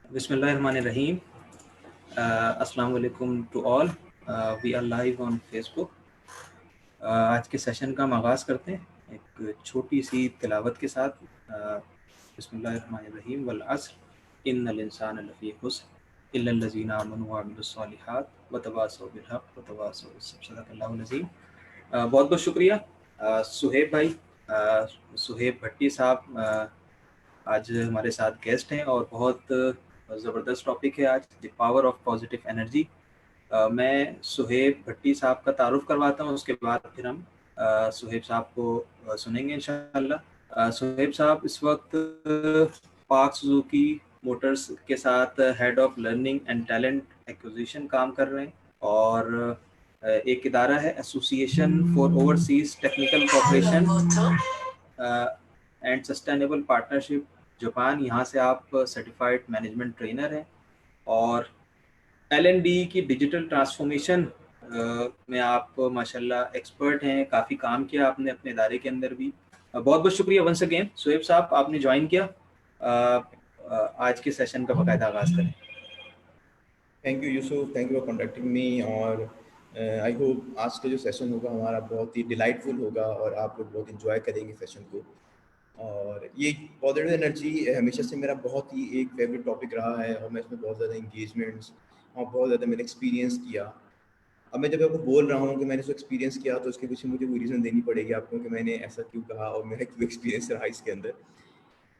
Bismillahirrahmanirrahim. Assalamu alaikum to all. We are live on Facebook. आज के session का हम आगाज़ करते हैं एक छोटी सी तिलावत के साथ। बिस्मिल्लाहिर्रहमानिर्रहीम वल अस्र इन्नल इंसाना लफ़ी खुस्र इल्लल लज़ीना आमनु व अमिलुस सालिहात व तवासौ बिल हक़ व तवासौ बिस सब्र। सदक़ल्लाहुल अज़ीम। बहुत बहुत शुक्रिया सुहेब भाई, सुहेब भट्टी साहब आज हमारे साथ गेस्ट हैं और बहुत ज़बरदस्त टॉपिक है आज, the power of positive energy. मैं सुहेब भट्टी साहब का तारुफ करवाता हूँ, उसके बाद फिर हम सुहेब साहब को सुनेंगे इंशाअल्लाह। सुहेब साहब इस वक्त पार्क सुजुकी मोटर्स के साथ head of learning and talent acquisition काम कर रहे हैं और एक इदारा है association for overseas technical cooperation and sustainable partnership Japan, यहाँ से आप सर्टिफाइड मैनेजमेंट ट्रेनर हैं और L&D की डिजिटल ट्रांसफॉर्मेशन में आप माशाल्लाह एक्सपर्ट हैं। काफ़ी काम किया आपने अपने इदारे के अंदर भी। बहुत बहुत शुक्रिया वंस अगेन सुहेब साहब, आपने ज्वाइन किया। आज के सेशन का बाकायदा आगाज़ करें। Thank you Yusuf, thank you for contacting me और आई होप आज का जो सेशन होगा हमारा बहुत ही डिलाइटफुल होगा और आप लोग बहुत इंजॉय करेंगे सेशन को। और ये पॉजिटिव एनर्जी हमेशा से मेरा बहुत ही एक फेवरेट टॉपिक रहा है और मैं इसमें बहुत ज़्यादा इंगेजमेंट्स और बहुत ज़्यादा मैंने एक्सपीरियंस किया। अब मैं जब आपको बोल रहा हूँ कि मैंने इसको एक्सपीरियंस किया तो उसके पीछे मुझे कोई रीज़न देनी पड़ेगी आपको कि मैंने ऐसा क्यों कहा और मेरा क्यों एक्सपीरियंस रहा इसके अंदर।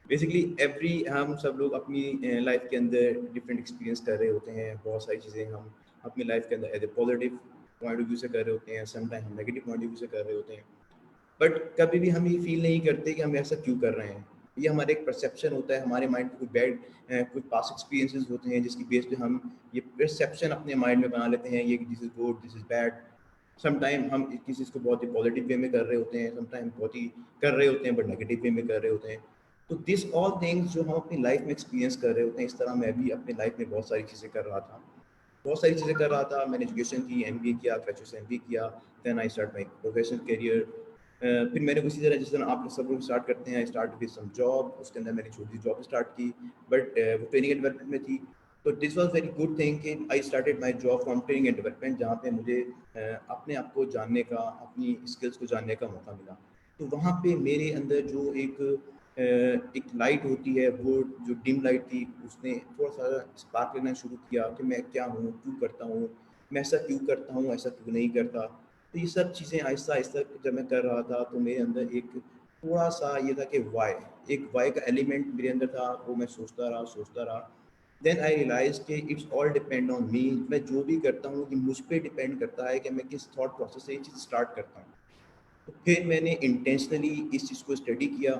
बेसिकली हम सब लोग अपनी लाइफ के अंदर डिफरेंट एक्सपीरियंस कर रहे होते हैं। बहुत सारी चीज़ें हम अपनी लाइफ के अंदर as a positive point of view से कर रहे होते हैं, समटाइम हम नेगेटिव पॉइंट ऑफ व्यू से कर रहे होते हैं, बट कभी भी हम ये फील नहीं करते कि हम ऐसा क्यों कर रहे हैं। ये हमारा एक परसेप्शन होता है, हमारे माइंड में कुछ पास्ट एक्सपीरियंसेस होते हैं जिसकी बेस पे हम ये परसेप्शन अपने माइंड में बना लेते हैं, ये this is good, this is bad. Sometime हम किसी चीज़ को बहुत ही पॉजिटिव वे में कर रहे होते हैं, समटाइम बहुत ही कर रहे होते हैं बट नेगेटिव वे में कर रहे होते हैं। तो दिस ऑल थिंग्स जो हम अपनी लाइफ में एक्सपीरियंस कर रहे होते हैं, इस तरह मैं भी अपनी लाइफ में बहुत सारी चीज़ें कर रहा था। मैंने एजुकेशन की, MBA किया, ग्रेजुएशन MBA किया, then I start my professional career. फिर मैंने उसी तरह जिस तरह आप सब लोग स्टार्ट करते हैं, स्टार्ट विद सम जॉब, उसके अंदर मैंने छोटी जॉब स्टार्ट की बट वो ट्रेनिंग एंड डेवलपमेंट में थी। तो this was very good thing कि I started my job from training and development, जहाँ पे मुझे अपने आप को जानने का, अपनी स्किल्स को जानने का मौका मिला। तो वहाँ पे मेरे अंदर जो एक लाइट होती है, वो जो डिम लाइट थी उसने थोड़ा सा स्पार्क लेना शुरू किया कि मैं क्या हूँ, क्यों करता हूँ, मैं ऐसा क्यों करता हूँ, ऐसा क्यों नहीं करता। तो ये सब चीज़ें आहिस्ता आहिस्ता जब मैं कर रहा था तो मेरे अंदर एक थोड़ा सा ये था कि एक वाई का एलिमेंट मेरे अंदर था, वो मैं सोचता रहा। देन आई रियलाइज कि it's all depend on me. मैं जो भी करता हूँ ये मुझ पर डिपेंड करता है कि मैं किस थॉट प्रोसेस से ये चीज़ स्टार्ट करता हूँ। तो फिर मैंने इंटेंशनली इस चीज़ को स्टडी किया,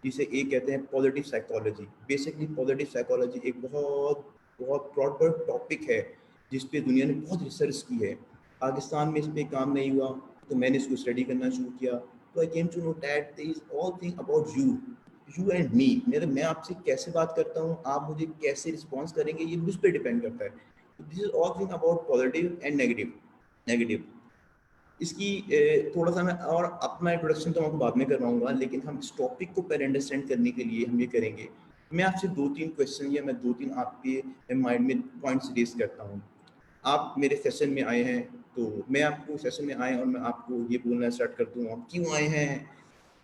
जिसे एक कहते हैं positive psychology. Basically positive psychology एक बहुत बहुत प्रॉपर टॉपिक है जिस पे दुनिया ने बहुत रिसर्च की है। पाकिस्तान में इस पर काम नहीं हुआ तो मैंने इसको स्टडी करना शुरू किया। तो I came to know that there is all thing about you and me. मैं आपसे कैसे बात करता हूँ, आप मुझे कैसे रिस्पॉन्स करेंगे, ये मुझ पर डिपेंड करता है। तो this is all thing about positive and negative. इसकी थोड़ा सा मैं और अपना इंट्रोडक्शन तो मैं आपको बाद में करवाऊंगा, लेकिन हम इस टॉपिक को पहले अंडरस्टैंड करने के लिए हम ये करेंगे। मैं आपसे 2-3 क्वेश्चन या मैं 2-3 आपके माइंड में पॉइंट्स रेज करता हूँ। आप मेरे सेशन में आए हैं तो मैं आपको सेशन में आए और मैं आपको ये बोलना स्टार्ट कर दूँ आप क्यों आए हैं,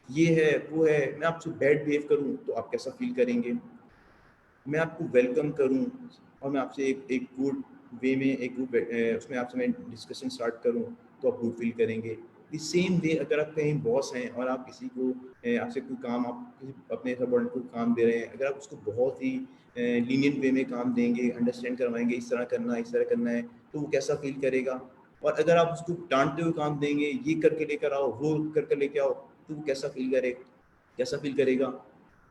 ये है वो है। मैं आपसे बैड बिहेव करूँ तो आप कैसा फील करेंगे, मैं आपको वेलकम करूं और मैं आपसे एक गुड वे में उसमें आपसे मैं डिस्कशन स्टार्ट करूं तो आप गुड फील करेंगे। द सेम वे अगर आप कहीं बॉस हैं और आप किसी को आपसे कोई काम, आप किसी अपने सबऑर्डिनेट को काम दे रहे हैं, अगर आप उसको बहुत ही लीनियंट वे में काम देंगे, अंडरस्टैंड करवाएंगे इस तरह करना है तो वो कैसा फील करेगा। और अगर आप उसको डांटते हुए काम देंगे, ये करके लेकर आओ, वो करके लेके आओ, तो वो कैसा फील करेगा।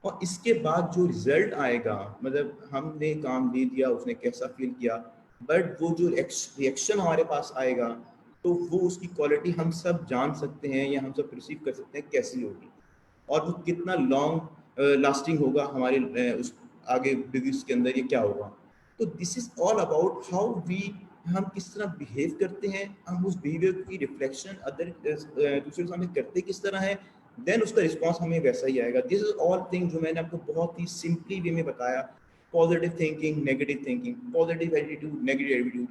और इसके बाद जो रिजल्ट आएगा, मतलब हमने काम दे दिया, उसने कैसा फील किया, बट वो जो रिएक्शन हमारे पास आएगा तो वो उसकी क्वालिटी हम सब जान सकते हैं या हम सब रिसीव कर सकते हैं कैसी होगी और वो कितना लॉन्ग लास्टिंग होगा हमारे उस आगे बिजनेस के अंदर, ये क्या होगा। तो this is all about how we, हम किस तरह बिहेव करते हैं, हम उस बिहेवियर की रिफ्लेक्शन अदर दूसरे के सामने करते किस तरह है, देन उसका रिस्पॉन्स हमें वैसा ही आएगा। दिस इज ऑल थिंग जो मैंने आपको बहुत ही सिंपली वे में बताया। Positive thinking, negative thinking, positive attitude, negative attitude,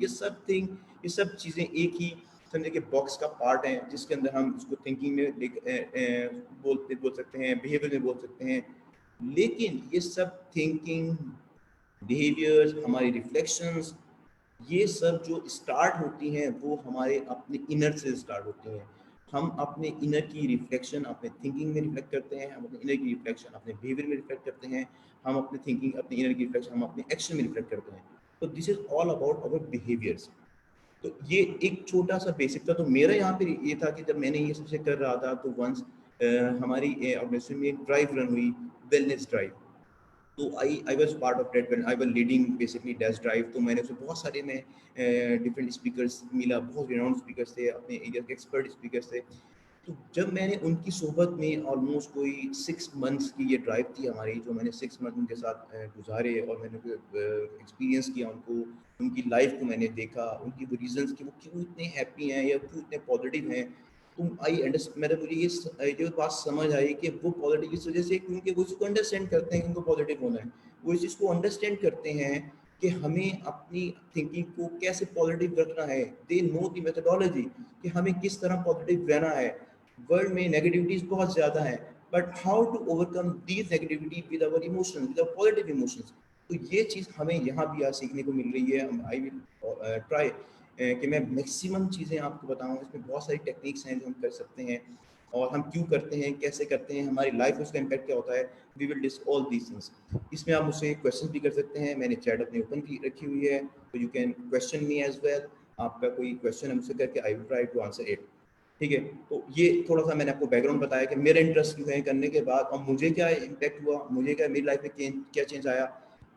ये सब चीज़ें एक ही समझे कि बॉक्स का पार्ट है, जिसके अंदर हम उसको थिंकिंग में बोल सकते हैं, बिहेवियर में बोल सकते हैं। लेकिन ये सब थिंकिंग, बिहेवियर्स, हमारी रिफ्लेक्शंस, ये सब जो स्टार्ट होती हैं वो हमारे अपने इनर से स्टार्ट होती हैं। हम अपने इनर की रिफ्लेक्शन अपने थिंकिंग में रिफ्लेक्ट करते हैं, हम अपने इनर की रिफ्लेक्शन अपने बिहेवियर में रिफ्लेक्ट करते हैं, हम अपने थिंकिंग अपने इनर की रिफ्लेक्शन हम अपने एक्शन में रिफ्लेक्ट करते हैं। तो this is all about our behaviours. तो ये एक छोटा सा बेसिक था। तो मेरा यहाँ पे ये था कि जब मैंने ये सबसे कर रहा था तो वंस हमारी ऑर्गेनाइजेशन में एक ड्राइव रन हुई, वेलनेस ड्राइव। तो I was part of that when I was leading basically that drive. तो मैंने उसमें बहुत सारे मैं डिफरेंट स्पीकर्स मिला, बहुत रिनाउंड स्पीकर्स थे, अपने एरिया के एक्सपर्ट स्पीकर्स थे। तो जब मैंने उनकी सोहबत में ऑलमोस्ट कोई 6 मंथ्स की ये ड्राइव थी हमारी, जो मैंने 6 मंथ उनके साथ गुजारे और मैंने एक्सपीरियंस किया उनको, उनकी लाइफ को मैंने देखा, उनकी वो रीजंस कि वो क्यों इतने हैप्पी हैं या क्यों इतने पॉजिटिव हैं। तो आई अंडरस्टैंड, मेरे मुझे ये बात समझ आई कि वो पॉजिटिव इस वजह से क्योंकि वो इसको अंडरस्टैंड करते हैं कि उनको पॉजिटिव होना है। वो इस चीज़ को अंडरस्टैंड करते हैं कि हमें अपनी थिंकिंग को कैसे पॉजिटिव रखना है। दे नो द मेथोडोलॉजी कि हमें किस तरह पॉजिटिव रहना है। वर्ल्ड में नेगेटिविटीज बहुत ज़्यादा है, but how to overcome these negativity with our emotions, with our positive emotions. तो ये चीज़ हमें यहाँ भी आज सीखने को मिल रही है। आई विल ट्राई कि मैं मैक्सिमम चीज़ें आपको बताऊँ। इसमें बहुत सारी टेक्निक्स हैं जो हम कर सकते हैं, और हम क्यों करते हैं, कैसे करते हैं, हमारी लाइफ में उसका इम्पैक्ट क्या होता है। We will discuss all these things. इसमें आप मुझसे क्वेश्चन भी कर सकते हैं, मैंने चैट अपनी ओपन की रखी हुई है, तो you can question me as well. आपका कोई क्वेश्चन है मुझसे करके, I will try to answer it. ठीक है, तो ये थोड़ा सा मैंने आपको बैकग्राउंड बताया कि मेरा इंटरेस्ट क्यों है करने के बाद, और मुझे क्या इम्पैक्ट हुआ, मुझे क्या मेरी लाइफ में क्या चेंज आया।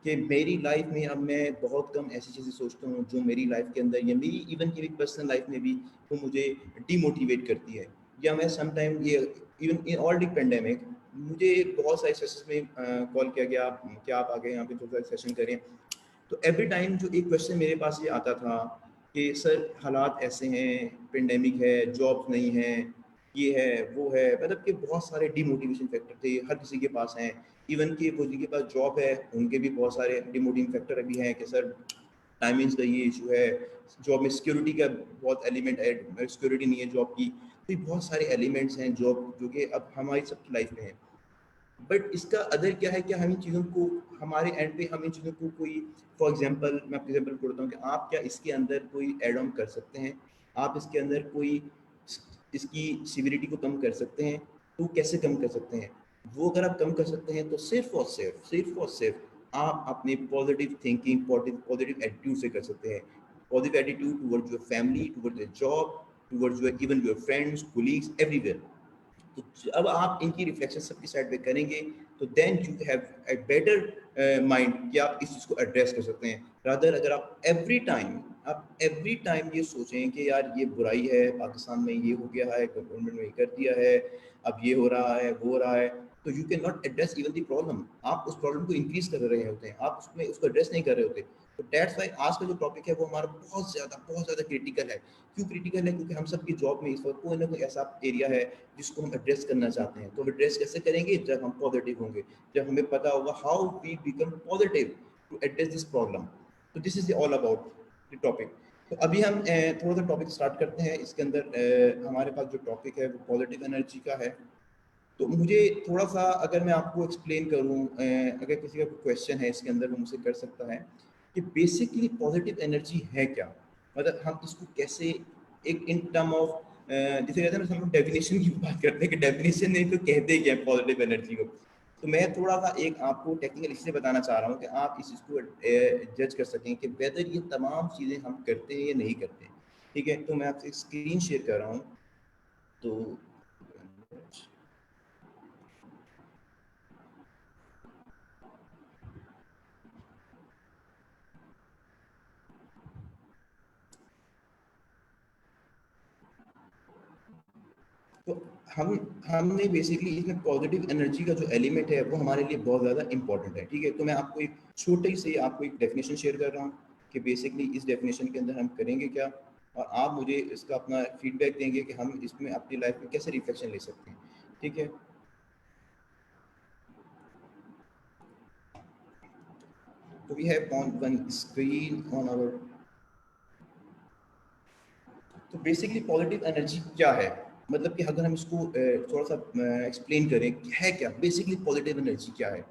कि मेरी लाइफ में अब मैं बहुत कम ऐसी चीज़ें सोचता हूँ जो मेरी लाइफ के अंदर या मेरी इवन की पर्सनल लाइफ में भी वो मुझे डीमोटिवेट करती है। या मैं समटाइम ये even in all the pandemic मुझे बहुत सारे सेशंस में कॉल किया गया, क्या आप आगे यहाँ पे थोड़ा सा सेशन करें। तो एवरी टाइम जो एक क्वेश्चन मेरे पास ये आता था कि सर हालात ऐसे हैं, पेंडेमिक है, जॉब नहीं है, ये है वो है, मतलब कि बहुत सारे डिमोटिवेशन फैक्टर थे हर किसी के पास हैं। इवन कि वो जिनके पास जॉब है उनके भी बहुत सारे डिमोटिवेटिंग फैक्टर अभी हैं कि सर टाइमिंग्स का ये इशू है, जॉब में सिक्योरिटी का बहुत एलिमेंट है, सिक्योरिटी नहीं है जॉब की। तो ये बहुत सारे एलिमेंट्स हैं जॉब जो कि अब हमारी सबकी लाइफ में है। बट इसका अदर क्या है कि हम इन चीज़ों को हमारे एंड पे हम इन चीज़ों को कोई, फॉर एग्जांपल मैं आपको एग्जांपल बोलता हूँ कि आप क्या इसके अंदर कोई एड ऑन कर सकते हैं, आप इसके अंदर कोई इसकी सिविरिटी को कम कर सकते हैं। तो कैसे कम कर सकते हैं, वो अगर आप कम कर सकते हैं तो सिर्फ आप अपने पॉजिटिव थिंकिंग, पॉजिटिव एटीट्यूड से कर सकते हैं। Positive attitude towards your family, towards your job, towards your even your friends, colleagues, everywhere. तो अब आप इनकी रिफ्लेक्शन सबकी साइड पे करेंगे तो then you have a better mind कि आप इस चीज़ को एड्रेस कर सकते हैं। रादर अगर आप एवरी टाइम ये सोचें कि यार ये बुराई है, पाकिस्तान में ये हो गया है, गवर्नमेंट ने ये कर दिया है, अब ये हो रहा है वो हो रहा है, तो you can not address even the problem. आप उस प्रॉब्लम को इंक्रीज कर रहे होते हैं, आप उसमें उसको एड्रेस नहीं कर रहे होते। तो दैट्स वाई आज का जो टॉपिक है वो हमारा बहुत ज़्यादा क्रिटिकल है। क्यों क्रिटिकल है, क्योंकि हम सबकी जॉब में इस वक्त कोई ना कोई ऐसा एरिया है जिसको हम एड्रेस करना चाहते हैं। तो हम एड्रेस कैसे करेंगे, जब हम पॉजिटिव होंगे, जब हमें पता होगा how we become positive to address this problem. तो this is all about the topic. तो अभी हम थोड़ा सा टॉपिक स्टार्ट करते हैं। इसके अंदर हमारे पास जो टॉपिक है वो पॉजिटिव एनर्जी का है। तो मुझे थोड़ा सा अगर मैं आपको एक्सप्लेन करूं, अगर किसी का कोई क्वेश्चन है इसके अंदर वो मुझसे कर सकता है कि बेसिकली पॉजिटिव एनर्जी है क्या, मतलब हम इसको कैसे एक इन टर्म ऑफ जैसे कहते हैं ना, हम लोग डेफिनेशन की बात करते हैं कि डेफिनेशन नहीं तो कहते क्या है पॉजिटिव एनर्जी को। तो मैं थोड़ा सा एक आपको टेक्निकल इसलिए बताना चाह रहा हूँ कि आप इस चीज़ को जज कर सकें कि वेदर ये तमाम चीज़ें हम करते हैं या नहीं करते। ठीक है, तो मैं आपसे स्क्रीन शेयर कर रहा हूँ। तो तो हम हमने बेसिकली इसमें पॉजिटिव एनर्जी का जो एलिमेंट है वो हमारे लिए बहुत ज़्यादा इंपॉर्टेंट है। ठीक है, तो मैं आपको एक छोटी सी आपको एक डेफिनेशन शेयर कर रहा हूँ कि बेसिकली इस डेफिनेशन के अंदर हम करेंगे क्या, और आप मुझे इसका अपना फीडबैक देंगे कि हम इसमें अपनी लाइफ में कैसे रिफ्लेक्शन ले सकते हैं। ठीक है, तो we have on one screen on our. तो बेसिकली पॉजिटिव एनर्जी क्या है, मतलब कि अगर हम इसको थोड़ा सा एक्सप्लेन करें कि है क्या बेसिकली पॉजिटिव एनर्जी क्या है।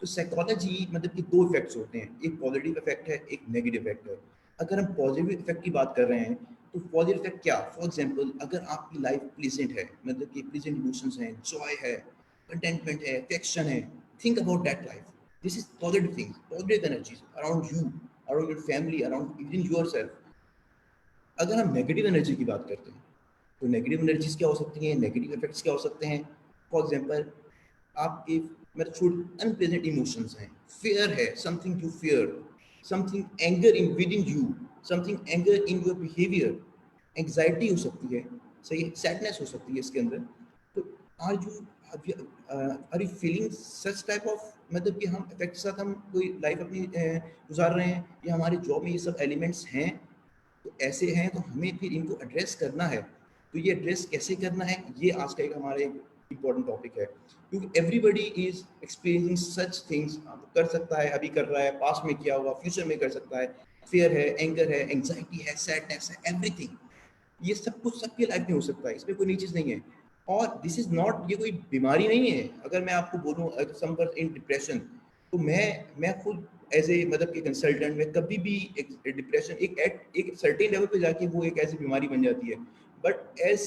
तो साइकोलॉजी मतलब कि दो इफेक्ट्स होते हैं, एक पॉजिटिव इफेक्ट है, एक नेगेटिव इफेक्ट है। अगर हम पॉजिटिव इफेक्ट की बात कर रहे हैं तो पॉजिटिव इफेक्ट क्या, फॉर एग्जांपल अगर आपकी लाइफ प्लीजेंट है, मतलब कि प्लीजेंट इमोशंस हैं, जॉय है, कंटेंटमेंट है, अफेक्शन है, think about that life, this is positive things, positive energies around you, around your family, around even yourself. अगर हम नेगेटिव एनर्जी की बात करते हैं तो नेगेटिव एनर्जीज क्या हो सकती हैं, नेगेटिव इफेक्ट्स क्या हो सकते हैं। फॉर एग्जांपल आपके मतलब छोटे अनप्लेजेंट इमोशंस हैं, फियर है, something you fear, something anger in with in you, something anger in your behaviour, anxiety हो सकती है, सही है, सैडनेस हो सकती है इसके अंदर। तो are you feeling such type of, मतलब कि हम इफेक्ट के साथ हम कोई लाइफ अपनी गुजार रहे हैं या हमारे जॉब में ये सब एलिमेंट्स हैं, तो ऐसे हैं तो हमें फिर इनको एड्रेस करना है। तो ये एड्रेस कैसे करना है, ये आज का एक हमारा एक इम्पॉर्टेंट टॉपिक है, क्योंकि everybody is experiencing such things. कर सकता है, अभी कर रहा है, पास्ट में किया हुआ, फ्यूचर में कर सकता है। फियर है, एंगर है, एंग्जाइटी है, सैडनेस है, एवरीथिंग, ये सब कुछ सबकी लाइफ में हो सकता है, इसमें कोई नई चीज़ नहीं है। और दिस इज नॉट, ये कोई बीमारी नहीं है। अगर मैं आपको बोलूँ सम पर्सन इन डिप्रेशन, तो मैं खुद एज ए मतलब कि कंसल्टेंट में कभी भी एक डिप्रेशन एक सर्टेन लेवल पे जाके वो एक ऐसी बीमारी बन जाती है। बट एज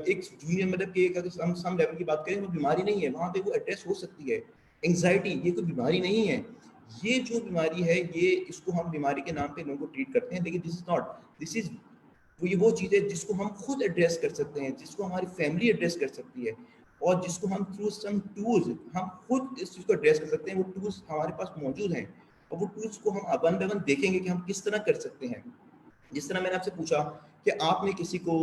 एक जूनियर मतलब कि अगर सम लेवल की बात करें वो बीमारी नहीं है, वहाँ पे वो एड्रेस हो सकती है। एंग्जाइटी ये कोई बीमारी नहीं है। ये जो बीमारी है ये इसको हम बीमारी के नाम पे लोगों को ट्रीट करते हैं, लेकिन this is not, this is वो चीज़ है जिसको हम खुद एड्रेस कर सकते हैं, जिसको हमारी फैमिली एड्रेस कर सकती है, और जिसको हम थ्रू सम टूल्स हम खुद इस चीज़ को एड्रेस कर सकते हैं। वो टूल्स हमारे पास मौजूद हैं और वो टूल्स को हम वन बाय वन देखेंगे कि हम किस तरह कर सकते हैं। जिस तरह मैंने आपसे पूछा कि आपने किसी को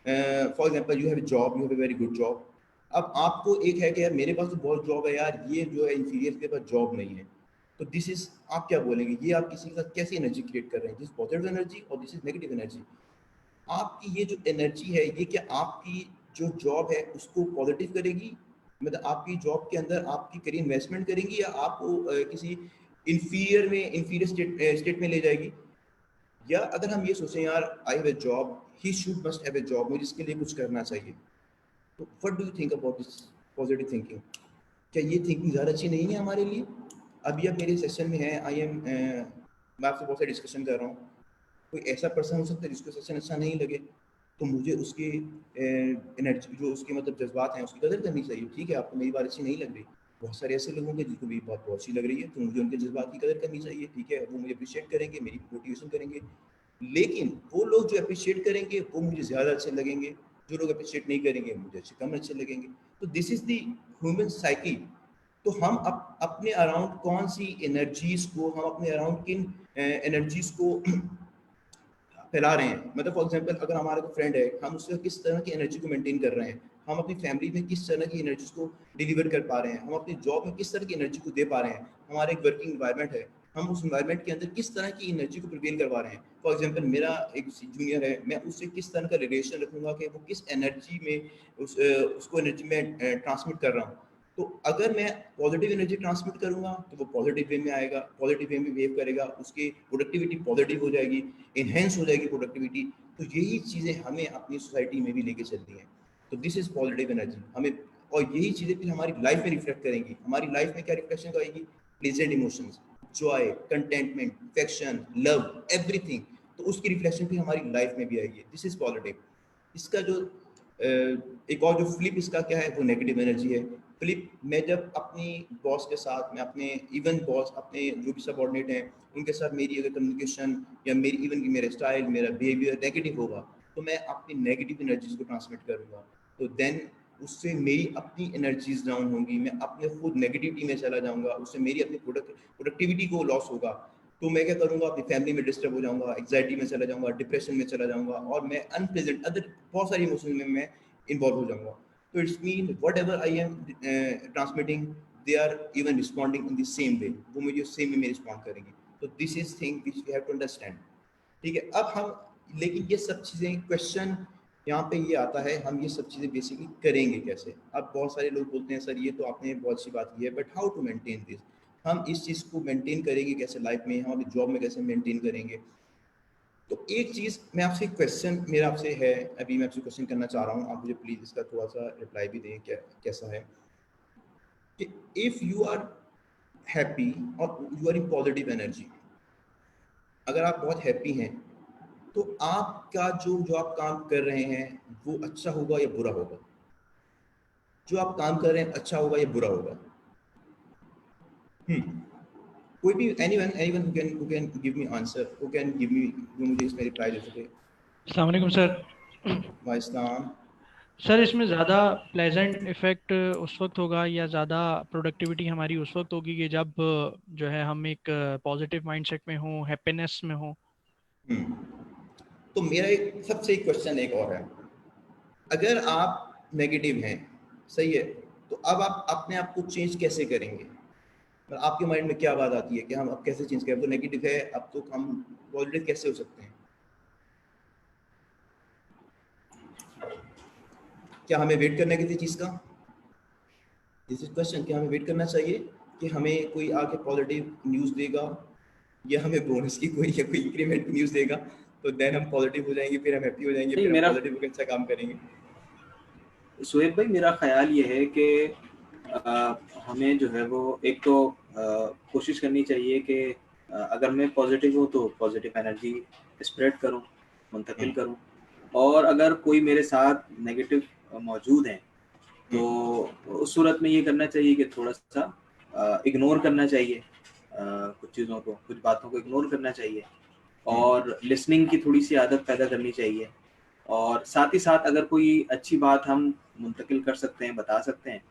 for example you have a job, you have a very good job. अब आपको एक है कि यार मेरे पास तो बहुत जॉब है यार, ये जो है इंफीरियर के पास जॉब नहीं है। तो दिस इज, आप क्या बोलेंगे, ये आप किसी के साथ कैसी एनर्जी क्रिएट कर रहे हैं, दिस पॉजिटिव एनर्जी और दिस इज नेगेटिव एनर्जी। आपकी ये जो एनर्जी है ये क्या आपकी जो जॉब है उसको पॉजिटिव करेगी, मतलब आपकी जॉब के अंदर आपकी करियर इन्वेस्टमेंट करेंगी, या आपको किसी इंफीरियर स्टेट में ले जाएगी। या अगर हम ये सोचें यार I have a job, he should must have a job, मुझे इसके लिए कुछ करना चाहिए। तो what do you think about this positive thinking, क्या ये थिंकिंग ज़्यादा अच्छी नहीं है हमारे लिए। अभी आप मेरे सेशन में है, आई एम मैं आपसे बहुत सारी डिस्कशन कर रहा हूँ, कोई ऐसा पर्सन हो सकता है जिसको सेशन अच्छा नहीं लगे, तो मुझे उसकी एनर्जी जो उसके मतलब जज्बात हैं उसकी कदर करनी चाहिए। ठीक है, आपको मेरी बात अच्छी नहीं लग रही, बहुत सारे ऐसे लोग होंगे जिनको मेरी बात बहुत अच्छी लग रही है, तो मुझे उनके जज्बात की कदर करनी चाहिए। ठीक है, वो मुझे अप्रिशिएट करेंगे, मेरी मोटिवेशन करेंगे। लेकिन वो लोग जो अप्रिशिएट करेंगे वो मुझे ज़्यादा अच्छे लगेंगे, जो लोग अप्रिशिएट नहीं करेंगे मुझे अच्छे कम अच्छे लगेंगे। तो this is the human psyche. तो हम अपने अराउंड कौन सी एनर्जीज को, हम अपने अराउंड किन एनर्जीज को फैला रहे हैं। मतलब फॉर एग्जांपल अगर हमारा कोई फ्रेंड है, हम उससे किस तरह की एनर्जी को मेंटेन कर रहे हैं, हम अपनी फैमिली में किस तरह की एनर्जीज को डिलीवर कर पा रहे हैं, हम अपनी जॉब में किस तरह की एनर्जी को दे पा रहे हैं, हमारा एक वर्किंग इन्वायरमेंट है, हम उस इन्वायरमेंट के अंदर किस तरह की एनर्जी को प्रिवेल करवा रहे हैं। फॉर एग्जाम्पल मेरा एक जूनियर है, मैं उससे किस तरह का रिलेशन रखूंगा कि वो किस एनर्जी में उसको एनर्जी में ट्रांसमिट कर रहा हूँ। तो अगर मैं पॉजिटिव एनर्जी ट्रांसमिट करूंगा तो वो पॉजिटिव वे में आएगा, पॉजिटिव वे में बिहेव करेगा, उसकी प्रोडक्टिविटी पॉजिटिव हो जाएगी, इन्हेंस हो जाएगी प्रोडक्टिविटी। तो यही चीज़ें हमें अपनी सोसाइटी में भी लेके चलनी है। तो दिस इज पॉजिटिव एनर्जी हमें, और यही चीज़ें फिर हमारी लाइफ में रिफ्लेक्ट करेंगी। हमारी लाइफ में क्या रिफ्लेक्शन आएगी, pleasant emotions, joy, contentment, affection, love, everything. तो उसकी रिफ्लेक्शन फिर हमारी लाइफ में भी आएगी। This is positive. इसका जो एक और जो फ्लिप इसका क्या है वो नेगेटिव एनर्जी है। फ्लिप, मैं जब अपनी बॉस के साथ, मैं अपने इवन बॉस, अपने जो भी सबॉर्डिनेट हैं उनके साथ मेरी अगर कम्युनिकेशन या मेरी इवन की मेरा स्टाइल, मेरा बिहेवियर नेगेटिव होगा, तो मैं अपनी नेगेटिव एनर्जीज को ट्रांसमिट करूँगा। तो देन उससे मेरी अपनी एनर्जीज डाउन होंगी, मैं अपने खुद नेगेटिविटी में चला जाऊँगा, उससे मेरी अपनी प्रोडक्टिविटी को लॉस होगा। तो मैं क्या करूँगा, अपनी फैमिली में डिस्टर्ब हो जाऊँगा, एग्जाइटी में चला जाऊँगा, डिप्रेशन में चला जाऊँगा, और मैं अनप्लेजेंट अदर बहुत सारी इमोशन में मैं इन्वॉल्व हो जाऊँगा। तो it's mean whatever I am transmitting, they are even responding in the same way, वो मुझे सेम वे में रिस्पॉन्ड करेंगी। तो this is thing which we have to understand. ठीक है, अब हम, लेकिन ये सब चीज़ें क्वेश्चन यहाँ पे ये आता है, हम ये सब चीज़ें बेसिकली करेंगे कैसे। अब बहुत सारे लोग बोलते हैं सर ये तो आपने बहुत अच्छी बात की है, but how to maintain this, हम इस चीज़ को मेंटेन करेंगे कैसे लाइफ में, हम अपनी जॉब में कैसे मेंटेन करेंगे। तो एक चीज़ मैं आपसे क्वेश्चन मेरा आपसे है, अभी मैं आपसे क्वेश्चन करना चाह रहा हूँ, आप मुझे प्लीज़ इसका थोड़ा सा रिप्लाई भी दें, क्या कैसा है कि इफ़ यू आर हैप्पी और you are in positive energy, अगर आप बहुत हैप्पी हैं तो आपका जो जो आप काम कर रहे हैं वो अच्छा होगा या बुरा होगा? जो आप काम कर रहे हैं अच्छा होगा या बुरा होगा? कोई भी anyone anyone who can give me answer, who can give me, जो मुझे इसमें रिप्लाई दे सके। अस्सलाम वालेकुम सर। वाइस्लाम। सर इसमें ज़्यादा प्लेजेंट इफ़ेक्ट उस वक्त होगा या ज़्यादा प्रोडक्टिविटी हमारी उस वक्त होगी कि जब जो है हम एक पॉजिटिव माइंडसेट में हों, हैप्पीनेस में हों। तो मेरा एक सबसे एक क्वेश्चन एक और है, अगर आप नेगेटिव हैं, सही है, तो अब आप अपने आप को चेंज कैसे करेंगे? मतलब आपके माइंड में क्या बात आती है कि हम अब कैसे चेंज करें? अब तो नेगेटिव है, अब तो हम पॉजिटिव कैसे हो सकते हैं? क्या हमें वेट करना है किसी चीज़ का? दिस इज क्वेश्चन, क्या हमें वेट करना चाहिए कि हमें कोई आके पॉजिटिव न्यूज़ देगा या हमें बोनस की कोई या कोई इंक्रीमेंट न्यूज़ देगा, तो देन हम पॉजिटिव हो जाएंगे, फिर हम हैप्पी हो जाएंगे, नहीं, फिर हम मेरा पॉजिटिव होकर अच्छा काम करेंगे? सुहेब भाई, मेरा ख्याल ये है कि हमें जो है वो एक तो कोशिश करनी चाहिए कि अगर मैं पॉजिटिव हूँ तो पॉजिटिव एनर्जी स्प्रेड करूँ, मुंतकिल हम्म, करूँ। और अगर कोई मेरे साथ नेगेटिव मौजूद हैं तो हम्म, उस सूरत में ये करना चाहिए कि थोड़ा सा इग्नोर करना चाहिए, कुछ चीज़ों को, कुछ बातों को इग्नोर करना चाहिए हम्म। और लिसनिंग की थोड़ी सी आदत पैदा करनी चाहिए। और साथ ही साथ अगर कोई अच्छी बात हम मुंतकिल कर सकते हैं, बता सकते हैं,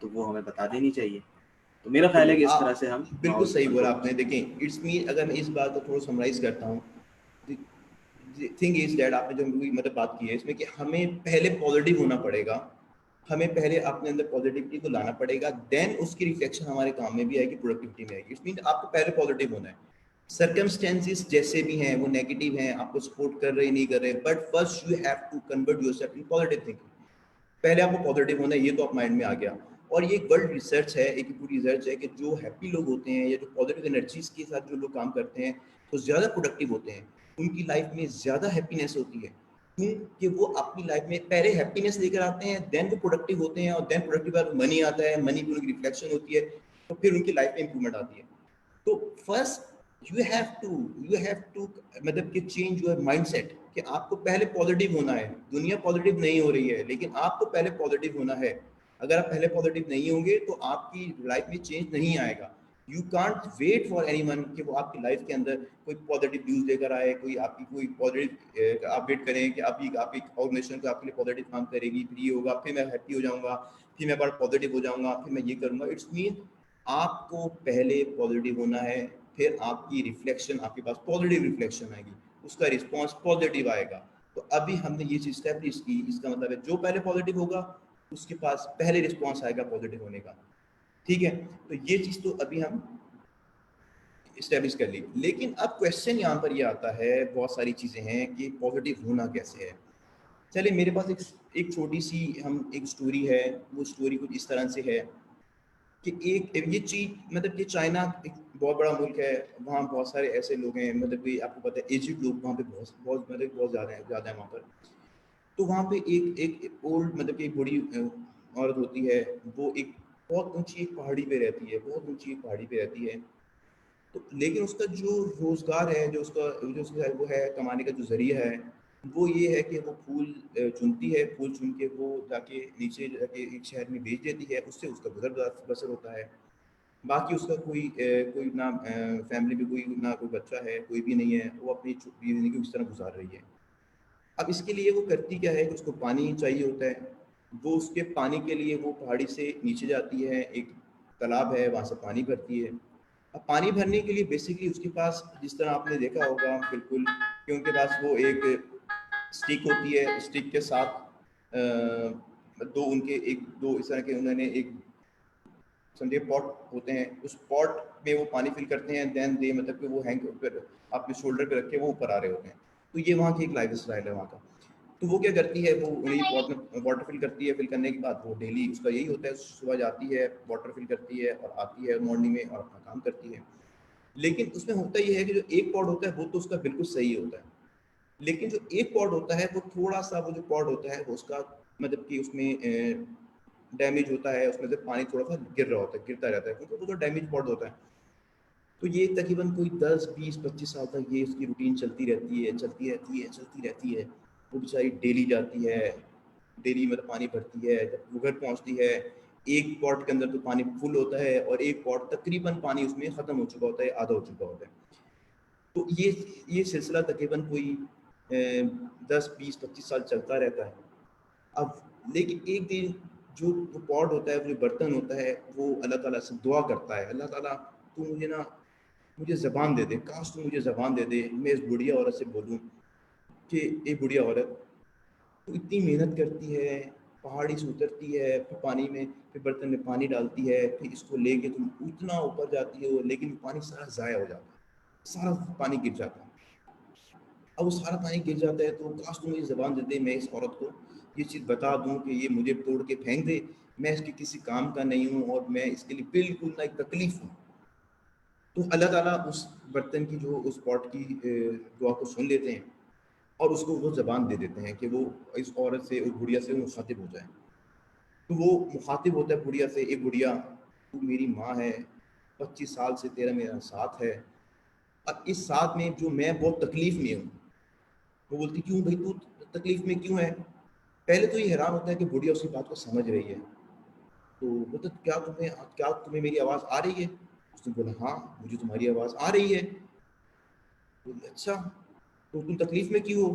तो वो हमें बता देनी चाहिए। तो मेरा ख्याल है बिल्कुल कि इस तरह से हम आप बिल्कुल माहौल को सही बोला कंट्रोल कर आपने। सकते हैं। देखें, इट्स मीन अगर मैं इस बात को थोड़ा समराइज करता हूँ, थिंग इज दैट आपने जो भी मतलब बात की है इसमें कि हमें पहले पॉजिटिव होना पड़ेगा, हमें पहले अपने अंदर पॉजिटिविटी को लाना पड़ेगा, देन उसकी रिफ्लेक्शन हमारे काम में भी आएगी, प्रोडक्टिविटी में आएगी। इट्स मीन आपको पहले पॉजिटिव होना है। सर्कमस्टेंसेस जैसे भी हैं वो नेगेटिव हैं, आपको सपोर्ट कर रहे नहीं कर रहे, but first you have to convert yourself in positive thinking. पहले आपको पॉजिटिव होना है, ये तो आप माइंड में आ गया। और ये एक वर्ल्ड रिसर्च है, एक पूरी रिसर्च है कि जो हैप्पी लोग होते हैं या जो पॉजिटिव एनर्जीज के साथ जो लोग काम करते हैं वो ज़्यादा प्रोडक्टिव होते हैं, उनकी लाइफ में ज़्यादा हैप्पीनेस होती है, क्योंकि वो अपनी लाइफ में पहले हैप्पीनेस लेकर आते हैं, देन वो प्रोडक्टिव होते हैं, और देन प्रोडक्टिव बाद मनी आता है, मनी की उनकी रिफ्लेक्शन होती है, तो फिर उनकी लाइफ में इंप्रूवमेंट आती है। तो फर्स्ट यू हैव टू मतलब कि चेंज योर माइंडसेट, कि आपको पहले पॉजिटिव होना है। दुनिया पॉजिटिव नहीं हो रही है, लेकिन आपको पहले पॉजिटिव होना है। अगर आप पहले पॉजिटिव नहीं होंगे तो आपकी लाइफ में चेंज नहीं आएगा। You can't wait for anyone कि वो आपकी लाइफ के अंदर कोई पॉजिटिव न्यूज़ लेकर आए, कोई आपकी कोई पॉजिटिव, आप वेट करें कि आपकी ऑर्गेनाइजेशन को आपके लिए पॉजिटिव काम करेगी, फिर ये होगा, फिर मैं हैप्पी हो जाऊंगा, फिर मैं बड़ा पॉजिटिव हो जाऊंगा, फिर मैं ये करूंगा। इट्स मीन आपको पहले पॉजिटिव होना है, फिर आपकी रिफ्लेक्शन, आपके पास पॉजिटिव रिफ्लेक्शन आएगी, उसका रिस्पॉन्स पॉजिटिव आएगा। तो अभी हमने ये चीज़ स्टैब्लिश की, इसका मतलब है जो पहले पॉजिटिव होगा उसके पास पहले रिस्पॉन्स आएगा पॉजिटिव होने का। ठीक है, तो ये चीज़ तो अभी हम इस्टेब्लिश कर ली। लेकिन अब क्वेश्चन यहाँ पर ये आता है, बहुत सारी चीज़ें हैं कि पॉजिटिव होना कैसे है। चलिए, मेरे पास एक छोटी सी हम एक स्टोरी है, वो स्टोरी कुछ इस तरह से है कि एक ये चीज, मतलब कि चाइना एक बहुत बड़ा मुल्क है, वहाँ बहुत सारे ऐसे लोग हैं, मतलब कि आपको पता है एजिड लोग वहाँ पे बहुत बहुत मतलब बहुत ज़्यादा है वहाँ पर। तो वहाँ पे एक एक ओल्ड, मतलब कि एक बूढ़ी औरत होती है, वो एक बहुत ऊंची एक पहाड़ी पे रहती है, बहुत ऊंची एक पहाड़ी पे रहती है। तो लेकिन उसका जो रोजगार है, जो उसका वो है कमाने का जो जरिया है, वो ये है कि वो फूल चुनती है, फूल चुन के वो जाके नीचे जाके एक शहर में बेच देती है, उससे उसका गुजर बसर होता है। बाकी उसका कोई ना फैमिली में कोई ना कोई बच्चा है, कोई भी नहीं है, वो अपनी जिंदगी उस तरह गुजार रही है। अब इसके लिए वो करती क्या है कि उसको पानी चाहिए होता है, वो उसके पानी के लिए वो पहाड़ी से नीचे जाती है, एक तालाब है वहाँ से पानी भरती है। अब पानी भरने के लिए बेसिकली उसके पास, जिस तरह आपने देखा होगा बिल्कुल, कि उनके पास वो एक स्टिक होती है, स्टिक के साथ दो इस तरह के उन्होंने एक समझिए पॉट होते हैं, उस पॉट में वो पानी फिल करते हैं, देन दे मतलब कि वो हैंग पर अपने शोल्डर पे रख के वो ऊपर आ रहे होते हैं। तो ये वहाँ की एक लाइफ स्टाइल है वहाँ का। तो वो क्या करती है, वो उन्हें पॉट में वाटर फिल करती है। फिल करने के बाद वो डेली उसका यही होता है, सुबह जाती है, वाटर फिल करती है और आती है मॉर्निंग में और अपना काम करती है। लेकिन उसमें होता ये है कि जो एक पॉड होता है वो तो उसका बिल्कुल सही होता है, लेकिन जो एक पॉड होता है वो थोड़ा सा, वो जो पॉड होता है वो उसका मतलब कि उसमें डैमेज होता है, उसमें से पानी थोड़ा सा गिर रहा होता है, गिरता रहता है, क्योंकि वो तो डैमेज पॉड होता है। तो ये तकरीबन कोई 10 20 25 साल तक ये उसकी रूटीन चलती रहती है, चलती रहती है, चलती रहती है। वो बेचारी डेली जाती है, डेली मतलब पानी भरती है। जब वो घर पहुंचती है, एक पॉट के अंदर तो पानी फुल होता है और एक पॉट तकरीबन पानी उसमें ख़त्म हो चुका होता है, आधा हो चुका होता है। तो ये सिलसिला तकरीबन कोई 10 20 25 साल चलता रहता है। अब लेकिन एक दिन जो वो पॉट होता है, वो जो बर्तन होता है, वो अल्लाह ताला से दुआ करता है, अल्लाह ताला तू मुझे ना, मुझे ज़बान दे दे, काश तू मुझे ज़बान दे दे, मैं इस बुढ़िया औरत से बोलूँ कि ए बुढ़िया औरत, तू इतनी मेहनत करती है, पहाड़ी से उतरती है, फिर पानी में, फिर बर्तन में पानी डालती है, फिर इसको लेके तुम इतना ऊपर जाती हो, लेकिन पानी सारा ज़ाया हो जाता है, सारा पानी गिर जाता है। अब वो सारा पानी गिर जाता है, तो काश तू मुझे ज़बान दे दे, मैं इस औरत को ये चीज़ बता दूं कि ये मुझे तोड़ के फेंक दे, मैं इसके किसी काम का नहीं हूँ और मैं इसके लिए बिल्कुल ना एक तकलीफ हूँ। तो अल्लाह ताला उस बर्तन की, जो उस पॉट की दुआ को सुन लेते हैं और उसको वो ज़बान दे देते हैं कि वो इस औरत से, उस बुढ़िया से मुखातिब हो जाए। तो वो मुखातिब होता है बुढ़िया से, एक बुढ़िया तू मेरी माँ है, 25 साल से तेरा मेरा साथ है, अब इस साथ में जो मैं बहुत तकलीफ में हूँ। वो बोलती क्यों भाई तू तकलीफ में क्यों है? पहले तो ये हैरान होता है कि बुढ़िया उसकी बात को समझ रही है। तो बोलता क्या तुम्हें मेरी आवाज़ आ रही है? उसने बोला हाँ मुझे तुम्हारी आवाज़ आ रही है। बोली अच्छा, तो तुम तकलीफ में क्यों हो?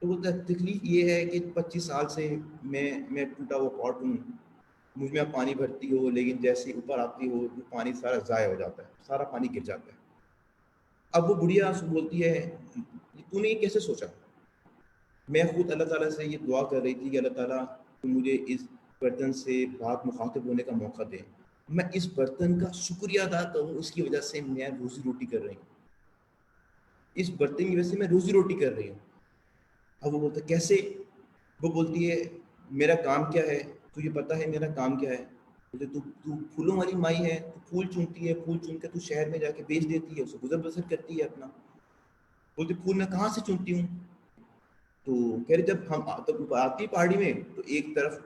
तो बोलता है तकलीफ ये है कि 25 साल से मैं टूटा हुआ पॉट हूँ, मुझ में आप पानी भरती हो, लेकिन जैसे ही ऊपर आती हो वो पानी सारा ज़ाया हो जाता है, सारा पानी गिर जाता है। अब वो बुढ़िया उसको बोलती है तूने ये कैसे सोचा? मैं खुद अल्लाह ताला से ये दुआ कर रही थी कि अल्लाह ताला तुम मुझे इस बर्तन से बात मुखातिब होने का मौका दे, मैं इस बर्तन का शुक्रिया अदा करूँ, उसकी वजह से मैं रोजी रोटी कर रही हूँ, इस बर्तन की वजह से मैं रोजी रोटी कर रही हूँ। अब वो बोलता कैसे? वो बोलती है मेरा काम क्या है, तुझे पता है मेरा काम क्या है? बोलते तू तू फूलों वाली माई है, तू फूल चुनती है, फूल चुन के तू शहर में जाके बेच देती है, उसे गुजर बसर करती है अपना। बोलते फूल मैं कहाँ से चुनती हूँ? तो कह रहे जब हम तब आती पहाड़ी में तो एक तरफ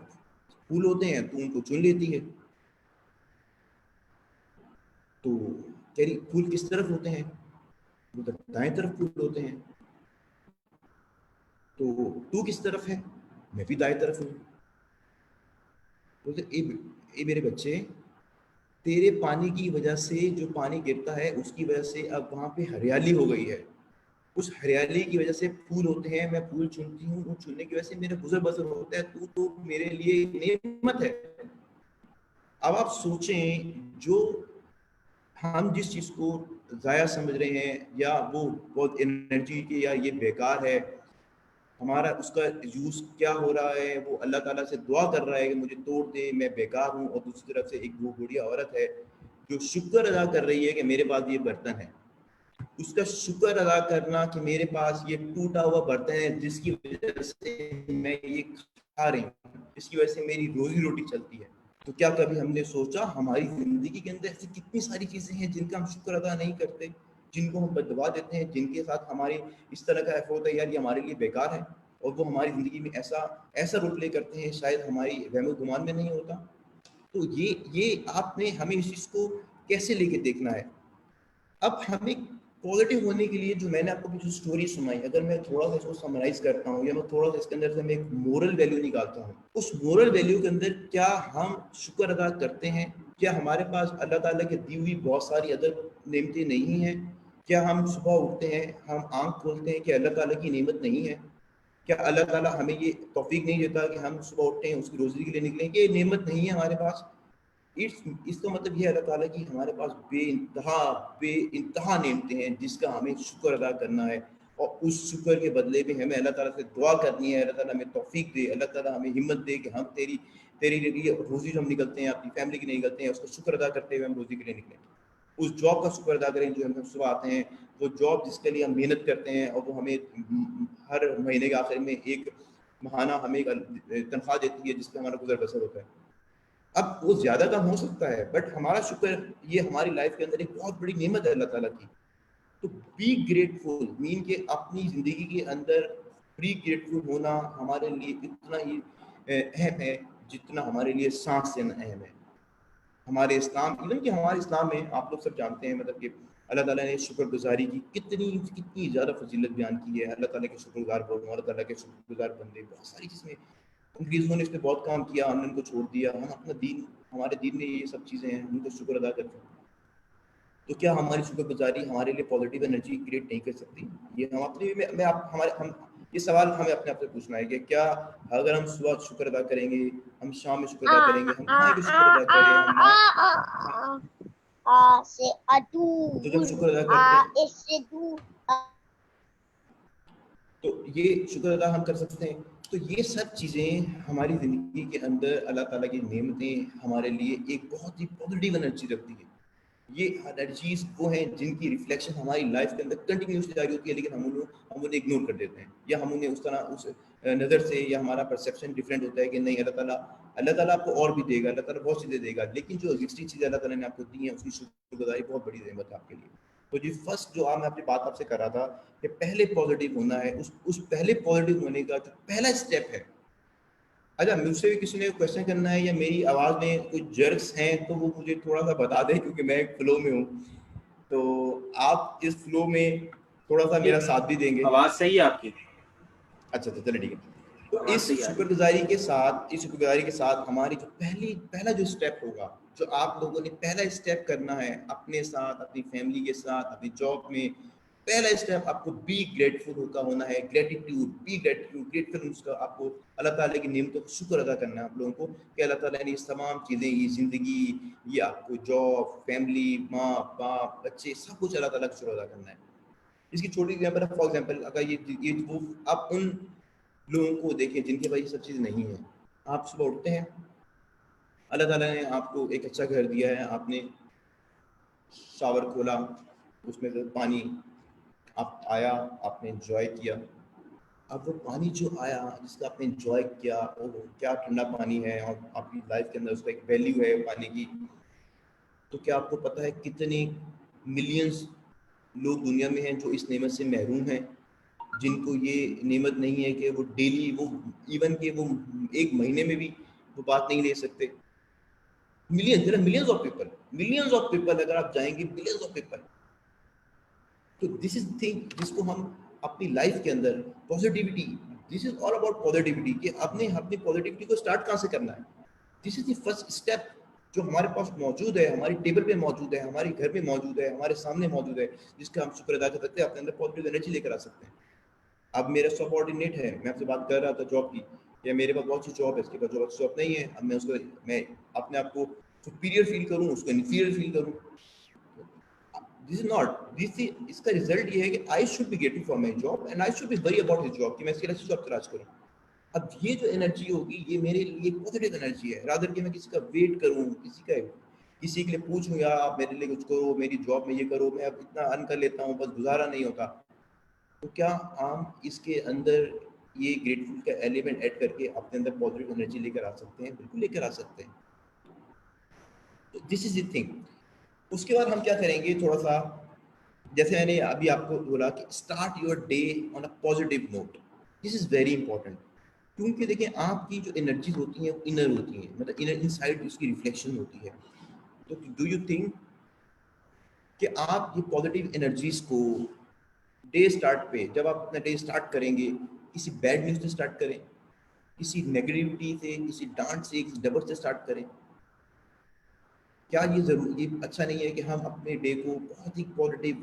फूल होते हैं तो उनको चुन लेती है। तो कह रही फूल किस तरफ होते हैं? वो दाएं तरफ फूल होते हैं। तो तू किस तरफ है? मैं भी दाएं तरफ हूँ। बोलते ए मेरे बच्चे, तेरे पानी की वजह से जो पानी गिरता है उसकी वजह से अब वहां पे हरियाली हो गई है, उस हरियाली की वजह से फूल होते हैं, मैं फूल चुनती हूँ, उन चुनने की वजह से मेरा गुजर बसर होता है, तू तो मेरे लिए नेमत है। अब आप सोचें, जो हम जिस चीज़ को ज़ाया समझ रहे हैं या वो बहुत एनर्जी की, या ये बेकार है, हमारा उसका यूज़ क्या हो रहा है, वो अल्लाह ताला से दुआ कर रहा है कि मुझे तोड़ दे, मैं बेकार हूँ, और दूसरी तरफ से एक वो बुढ़िया औरत है जो शुक्र अदा कर रही है कि मेरे पास ये बर्तन है। उसका शुक्र अदा करना कि मेरे पास ये टूटा हुआ बर्तन है जिसकी वजह से मैं ये खा रही हूँ, जिसकी वजह से मेरी रोजी रोटी चलती है। तो क्या कभी हमने सोचा हमारी जिंदगी के अंदर ऐसी कितनी सारी चीजें हैं जिनका हम शुक्र अदा नहीं करते, जिनको हम बदवा देते हैं, जिनके साथ हमारी इस तरह का एफर्ट है यार ये हमारे लिए बेकार है, और वो हमारी जिंदगी में ऐसा ऐसा रोल प्ले करते हैं, शायद हमारी वहम गुमान में नहीं होता। तो ये आपने हमें इस चीज को कैसे लेके देखना है? अब हमें पॉजिटिव होने के लिए, जो मैंने आपको जो स्टोरी सुनाई, अगर मैं थोड़ा सा इसको समराइज करता हूँ या मैं थोड़ा सा इसके अंदर से मैं एक मोरल वैल्यू निकालता हूँ, उस मोरल वैल्यू के अंदर क्या हम शुक्र अदा करते हैं? क्या हमारे पास अल्लाह ताला की दी हुई बहुत सारी अदर नेमतें नहीं हैं? क्या हम सुबह उठते हैं, हम आंख खोलते हैं कि अल्लाह ताला की नेमत नहीं है? क्या अल्लाह ताला हमें ये तौफीक नहीं देता कि हम सुबह उठते हैं उसकी रोजी के लिए निकलें, कि ये नेमत नहीं है हमारे पास? इसका मतलब ये अल्लाह ताला की हमारे पास बेइंतहा नेमतें हैं जिसका हमें शुक्र अदा करना है, और उस शुक्र के बदले में हमें अल्लाह ताला से दुआ करनी है, अल्लाह ताला हमें तौफीक दे, अल्लाह ताला हमें हिम्मत दे कि हम तेरी तेरी लिए रोजी जो हम निकलते हैं, अपनी फैमिली के लिए निकलते हैं, उसका शुक्र अदा करते हुए हम रोजी के लिए निकलें। उस जॉब का शुक्र अदा करें जो हम सुबह आते हैं, वो जॉब जिसके लिए हम मेहनत करते हैं और वो हमें हर महीने के आखिर में एक महाना हमें एक तनख्वाह देती है जिसपे हमारा गुजर बसर होता है। अब वो ज़्यादा कम हो सकता है, बट हमारा शुक्र, ये हमारी लाइफ के अंदर एक बहुत बड़ी नेमत है अल्लाह ताला की। तो बी ग्रेटफुल मीन के अपनी ज़िंदगी के अंदर बी ग्रेटफुल होना हमारे लिए इतना ही अहम है जितना हमारे लिए सांस लेना अहम है। हमारे इस्लाम, इवन कि हमारे इस्लाम में आप लोग सब जानते हैं मतलब कि अल्लाह ताला ने शुक्रगुजारी की कितनी कितनी ज़्यादा फजीलत बयान की है। अल्लाह ताला के शुक्रगुजार बोलो, अल्लाह ताला के शुक्रगुजार बंदे, बहुत सारी चीज़ें। अंग्रेज़ों ने इस पे बहुत काम किया, हमने उनको छोड़ दिया। हम अपना दीन, हमारे दीन में ये सब चीज़ें हैं, उनको शुक्र अदा करते हैं। तो क्या हमारी शुक्रगुजारी हमारे लिए पॉजिटिव एनर्जी क्रिएट नहीं कर सकती? ये हम अपने मैं आप हमारे हम ये सवाल हमें अपने आप से पूछना है कि क्या अगर हम सुबह शुक्र अदा करेंगे, हम शाम में शुक्र अदा करेंगे, हम खाएंगे शुक्र अदा करें, हम से तो जब अदूर शुक्र अदा करते हैं इससे दूर तो ये शुक्र अदा हम कर सकते हैं। तो ये सब चीज़ें हमारी ज़िंदगी के अंदर अल्लाह ताला की नेमतें हमारे लिए एक बहुत ही पॉजिटिव एनर्जी रखती है। ये एनर्जीज वो हैं जिनकी रिफ्लेक्शन हमारी लाइफ के अंदर कंटिन्यूसली जारी होती है, लेकिन हम उन्हें इग्नोर कर देते हैं, या हम उन्हें उस तरह उस नज़र से, या हमारा परसेप्शन डिफरेंट होता है कि नहीं, अल्लाह ताला आपको और भी देगा, अल्लाह ताला बहुत चीज़ें देगा, लेकिन जो एग्जिस्टिंग चीज़ें अल्लाह ताला ने आपको दी हैं उसकी शुक्रगुजारी बहुत बड़ी नेमत है आपके लिए। तो जी फर्स्ट जो मैं अपनी बात आपसे कर रहा था कि पहले पॉजिटिव होना है, उस पहले पॉजिटिव होने का जो पहला स्टेप है। अच्छा, मुझसे भी किसी ने क्वेश्चन करना है या मेरी आवाज़ में कोई जर्क्स हैं तो वो मुझे थोड़ा सा बता दें, क्योंकि मैं एक फ्लो में हूँ, तो आप इस फ्लो में थोड़ा सा मेरा साथ भी देंगे। आवाज सही है आपकी? अच्छा तो चलिए ठीक है। तो आवाज इस सही आ रही है। शुक्रगुजारी के साथ हमारी जो पहला जो स्टेप होगा, जो आप लोगों ने पहला स्टेप करना है अपने साथ, अपनी फैमिली के साथ, अपनी जॉब में, पहला स्टेप आपको बी ग्रेटफुल का होना है। ग्रेटिट्यूड, बी ग्रेटफुल उसका आपको अल्लाह ताला की नेमतों का शुक्र अदा करना है आप लोगों को कि अल्लाह ताला ने इस तमाम चीज़ें, ये ज़िंदगी, ये आपको जॉब, फैमिली, माँ बाप, बच्चे, सब कुछ अल्लाह ताला का शुक्र अदा करना है। इसकी छोटी एग्जाम्पल, फॉर एग्जाम्पल अगर ये वो आप उन लोगों को देखें जिनके पास ये सब चीज़ नहीं है। आप सुबह उठते हैं, अल्लाह ताला ने आपको एक अच्छा घर दिया है, आपने शावर खोला, उसमें से पानी आप आया, आपने एंजॉय किया। अब वो पानी जो आया जिसका आपने एंजॉय किया, वो क्या ठंडा पानी है, और आपकी लाइफ के अंदर उसका एक वैल्यू है पानी की। तो क्या आपको पता है कितने मिलियंस लोग दुनिया में हैं जो इस नेमत से महरूम हैं, जिनको ये नेमत नहीं है कि वो डेली, वो इवन के वो एक महीने में भी वो बात नहीं ले सकते। मिलियंस ऑफ पीपल, अगर आप जाएंगे बिलियंस ऑफ पीपल। तो दिस इज थिंग जिसको हम अपनी लाइफ के अंदर positivity, this is all about positivity, कि अपने अपनी पॉजिटिविटी को स्टार्ट कहाँ से करना है। This is the first step जो हमारे पास मौजूद है, हमारी टेबल पे मौजूद है, हमारे घर में मौजूद है, हमारे सामने मौजूद है, जिसका हम शुक्र अदा कर सकते हैं, अपने अंदर पॉजिटिव एनर्जी लेकर आ सकते हैं। अब मेरा सबऑर्डिनेट है, मैं आपसे बात कर रहा था जॉब की, या मेरे पास बहुत सी जॉब है, इसके पास जॉब नहीं है, अब मैं अपने आप को सुपीरियर फील करूँ, उसको इन्फीरियर फील करूँ। दिस इज नॉट दिस, इसका रिजल्ट ये है कि आई should be getting for my job and I should B worry about his job, कि मैं इसके लिए जॉब तलाश करूँ। अब ये जो एनर्जी होगी, ये मेरे लिए पॉजिटिव एनर्जी है, रादर कि मैं किसी का वेट करूँ, किसी के लिए पूछूं, या आप मेरे लिए कुछ करो, मेरी जॉब में ये करो, मैं अब इतना अर्न कर लेता हूँ, बस गुजारा नहीं होता। तो क्या हम इसके अंदर ये ग्रेटफुल का एलिमेंट ऐड करके अपने अंदर पॉजिटिव एनर्जी लेकर आ सकते हैं? बिल्कुल लेकर आ सकते हैं। तो दिस इज द थिंग। उसके बाद हम क्या करेंगे, थोड़ा सा जैसे मैंने अभी आपको बोला कि start your day on a positive note. This is very important, क्योंकि देखिए आपकी जो एनर्जीज होती हैं इनर होती हैं, मतलब इनर इनसाइड उसकी रिफ्लेक्शन होती है। तो डू यू थिंक कि आप ये पॉजिटिव एनर्जीज को डे स्टार्ट पे, जब आप अपना डे स्टार्ट करेंगे, किसी बैड न्यूज़ से स्टार्ट करें, किसी नेगेटिविटी से, किसी डांट से, किसी डबर से स्टार्ट करें? क्या ये अच्छा नहीं है कि हम अपने डे को बहुत ही positive,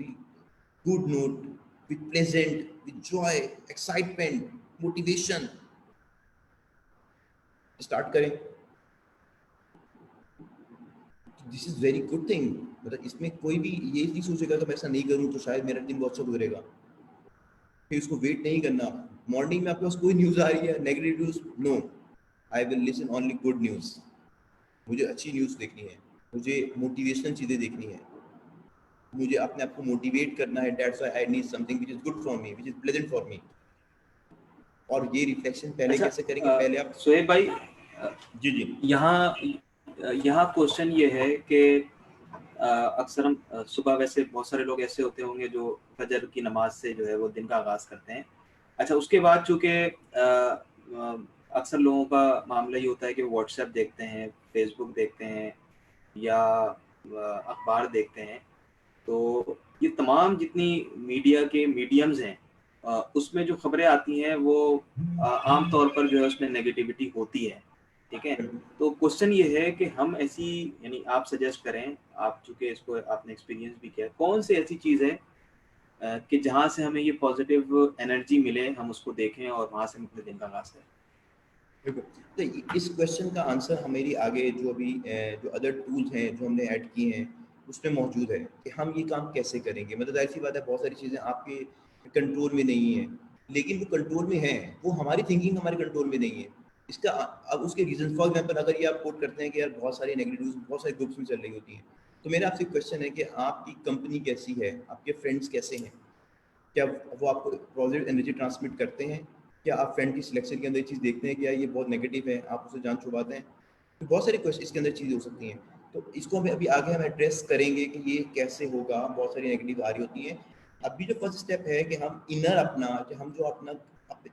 good note, with pleasant, with joy, excitement, motivation start करें? This is very good thing. मतलब इसमें कोई भी ये नहीं सोचेगा कि मैं ऐसा नहीं करूं तो शायद मेरा दिन बहुत अच्छा गुजरेगा, फिर उसको वेट नहीं करना। मॉर्निंग में आपके पास कोई न्यूज़ आ रही है negative news, no, I will listen only good news. मुझे अच्छी न्यूज़ देखनी है, मुझे मोटिवेशनल चीज़ें देखनी है, मुझे अपने आप को मोटिवेट करना है। That's why I need something which is good for me, which is pleasant for me. और ये रिफ्लेक्शन पहले अच्छा, कैसे करेंगे, पहले आप सोहेब भाई, जी जी यहाँ यहाँ क्वेश्चन ये है कि अक्सर हम सुबह, वैसे बहुत सारे लोग ऐसे होते होंगे जो फजर की नमाज से जो है वो दिन का आगाज़ करते हैं। अच्छा, उसके बाद चूँकि अक्सर लोगों का मामला ये होता है कि व्हाट्सएप देखते हैं, फेसबुक देखते हैं या अखबार देखते हैं। तो ये तमाम जितनी मीडिया के मीडियम्स हैं, उसमें जो खबरें आती हैं वो आम तौर पर जो है उसमें नेगेटिविटी होती है, ठीक है? तो क्वेश्चन ये है कि हम ऐसी, यानी आप सजेस्ट करें, आप चूँकि इसको आपने एक्सपीरियंस भी किया है, कौन सी ऐसी चीज़ है कि जहाँ से हमें ये पॉजिटिव एनर्जी मिले, हम उसको देखें और वहाँ से हम अपने दिन का आगाज़ करें? तो इस क्वेश्चन का आंसर हमारी आगे जो अभी जो अदर टूल्स हैं जो हमने ऐड किए हैं उसमें मौजूद है कि हम ये काम कैसे करेंगे। मतलब ऐसी बात है, बहुत सारी चीज़ें आपके कंट्रोल में नहीं है, लेकिन वो कंट्रोल में है, वो हमारी थिंकिंग हमारे कंट्रोल में नहीं है। इसका अब उसके रीजन, फॉर एग्जाम्पल अगर ये आप कोट करते हैं कि यार बहुत सारी नेगेटिव न्यूज़ बहुत सारी ग्रुप्स में चल रही होती हैं, तो मेरा आपसे क्वेश्चन है कि आपकी कंपनी कैसी है, आपके फ्रेंड्स कैसे हैं, क्या वो आपको पॉजिटिव एनर्जी ट्रांसमिट करते हैं? क्या आप फ्रेंड की सिलेक्शन के अंदर ये चीज़ देखते हैं कि यार ये बहुत नेगेटिव है, आप उसे जान छुपाते हैं? तो बहुत सारी क्वेश्चन इसके अंदर चीज़ें हो सकती हैं। तो इसको हमें अभी आगे हम एड्रेस करेंगे कि ये कैसे होगा, बहुत सारी नेगेटिव आ रही होती हैं। अभी जो फर्स्ट स्टेप है कि हम इनर अपना, कि हम जो अपना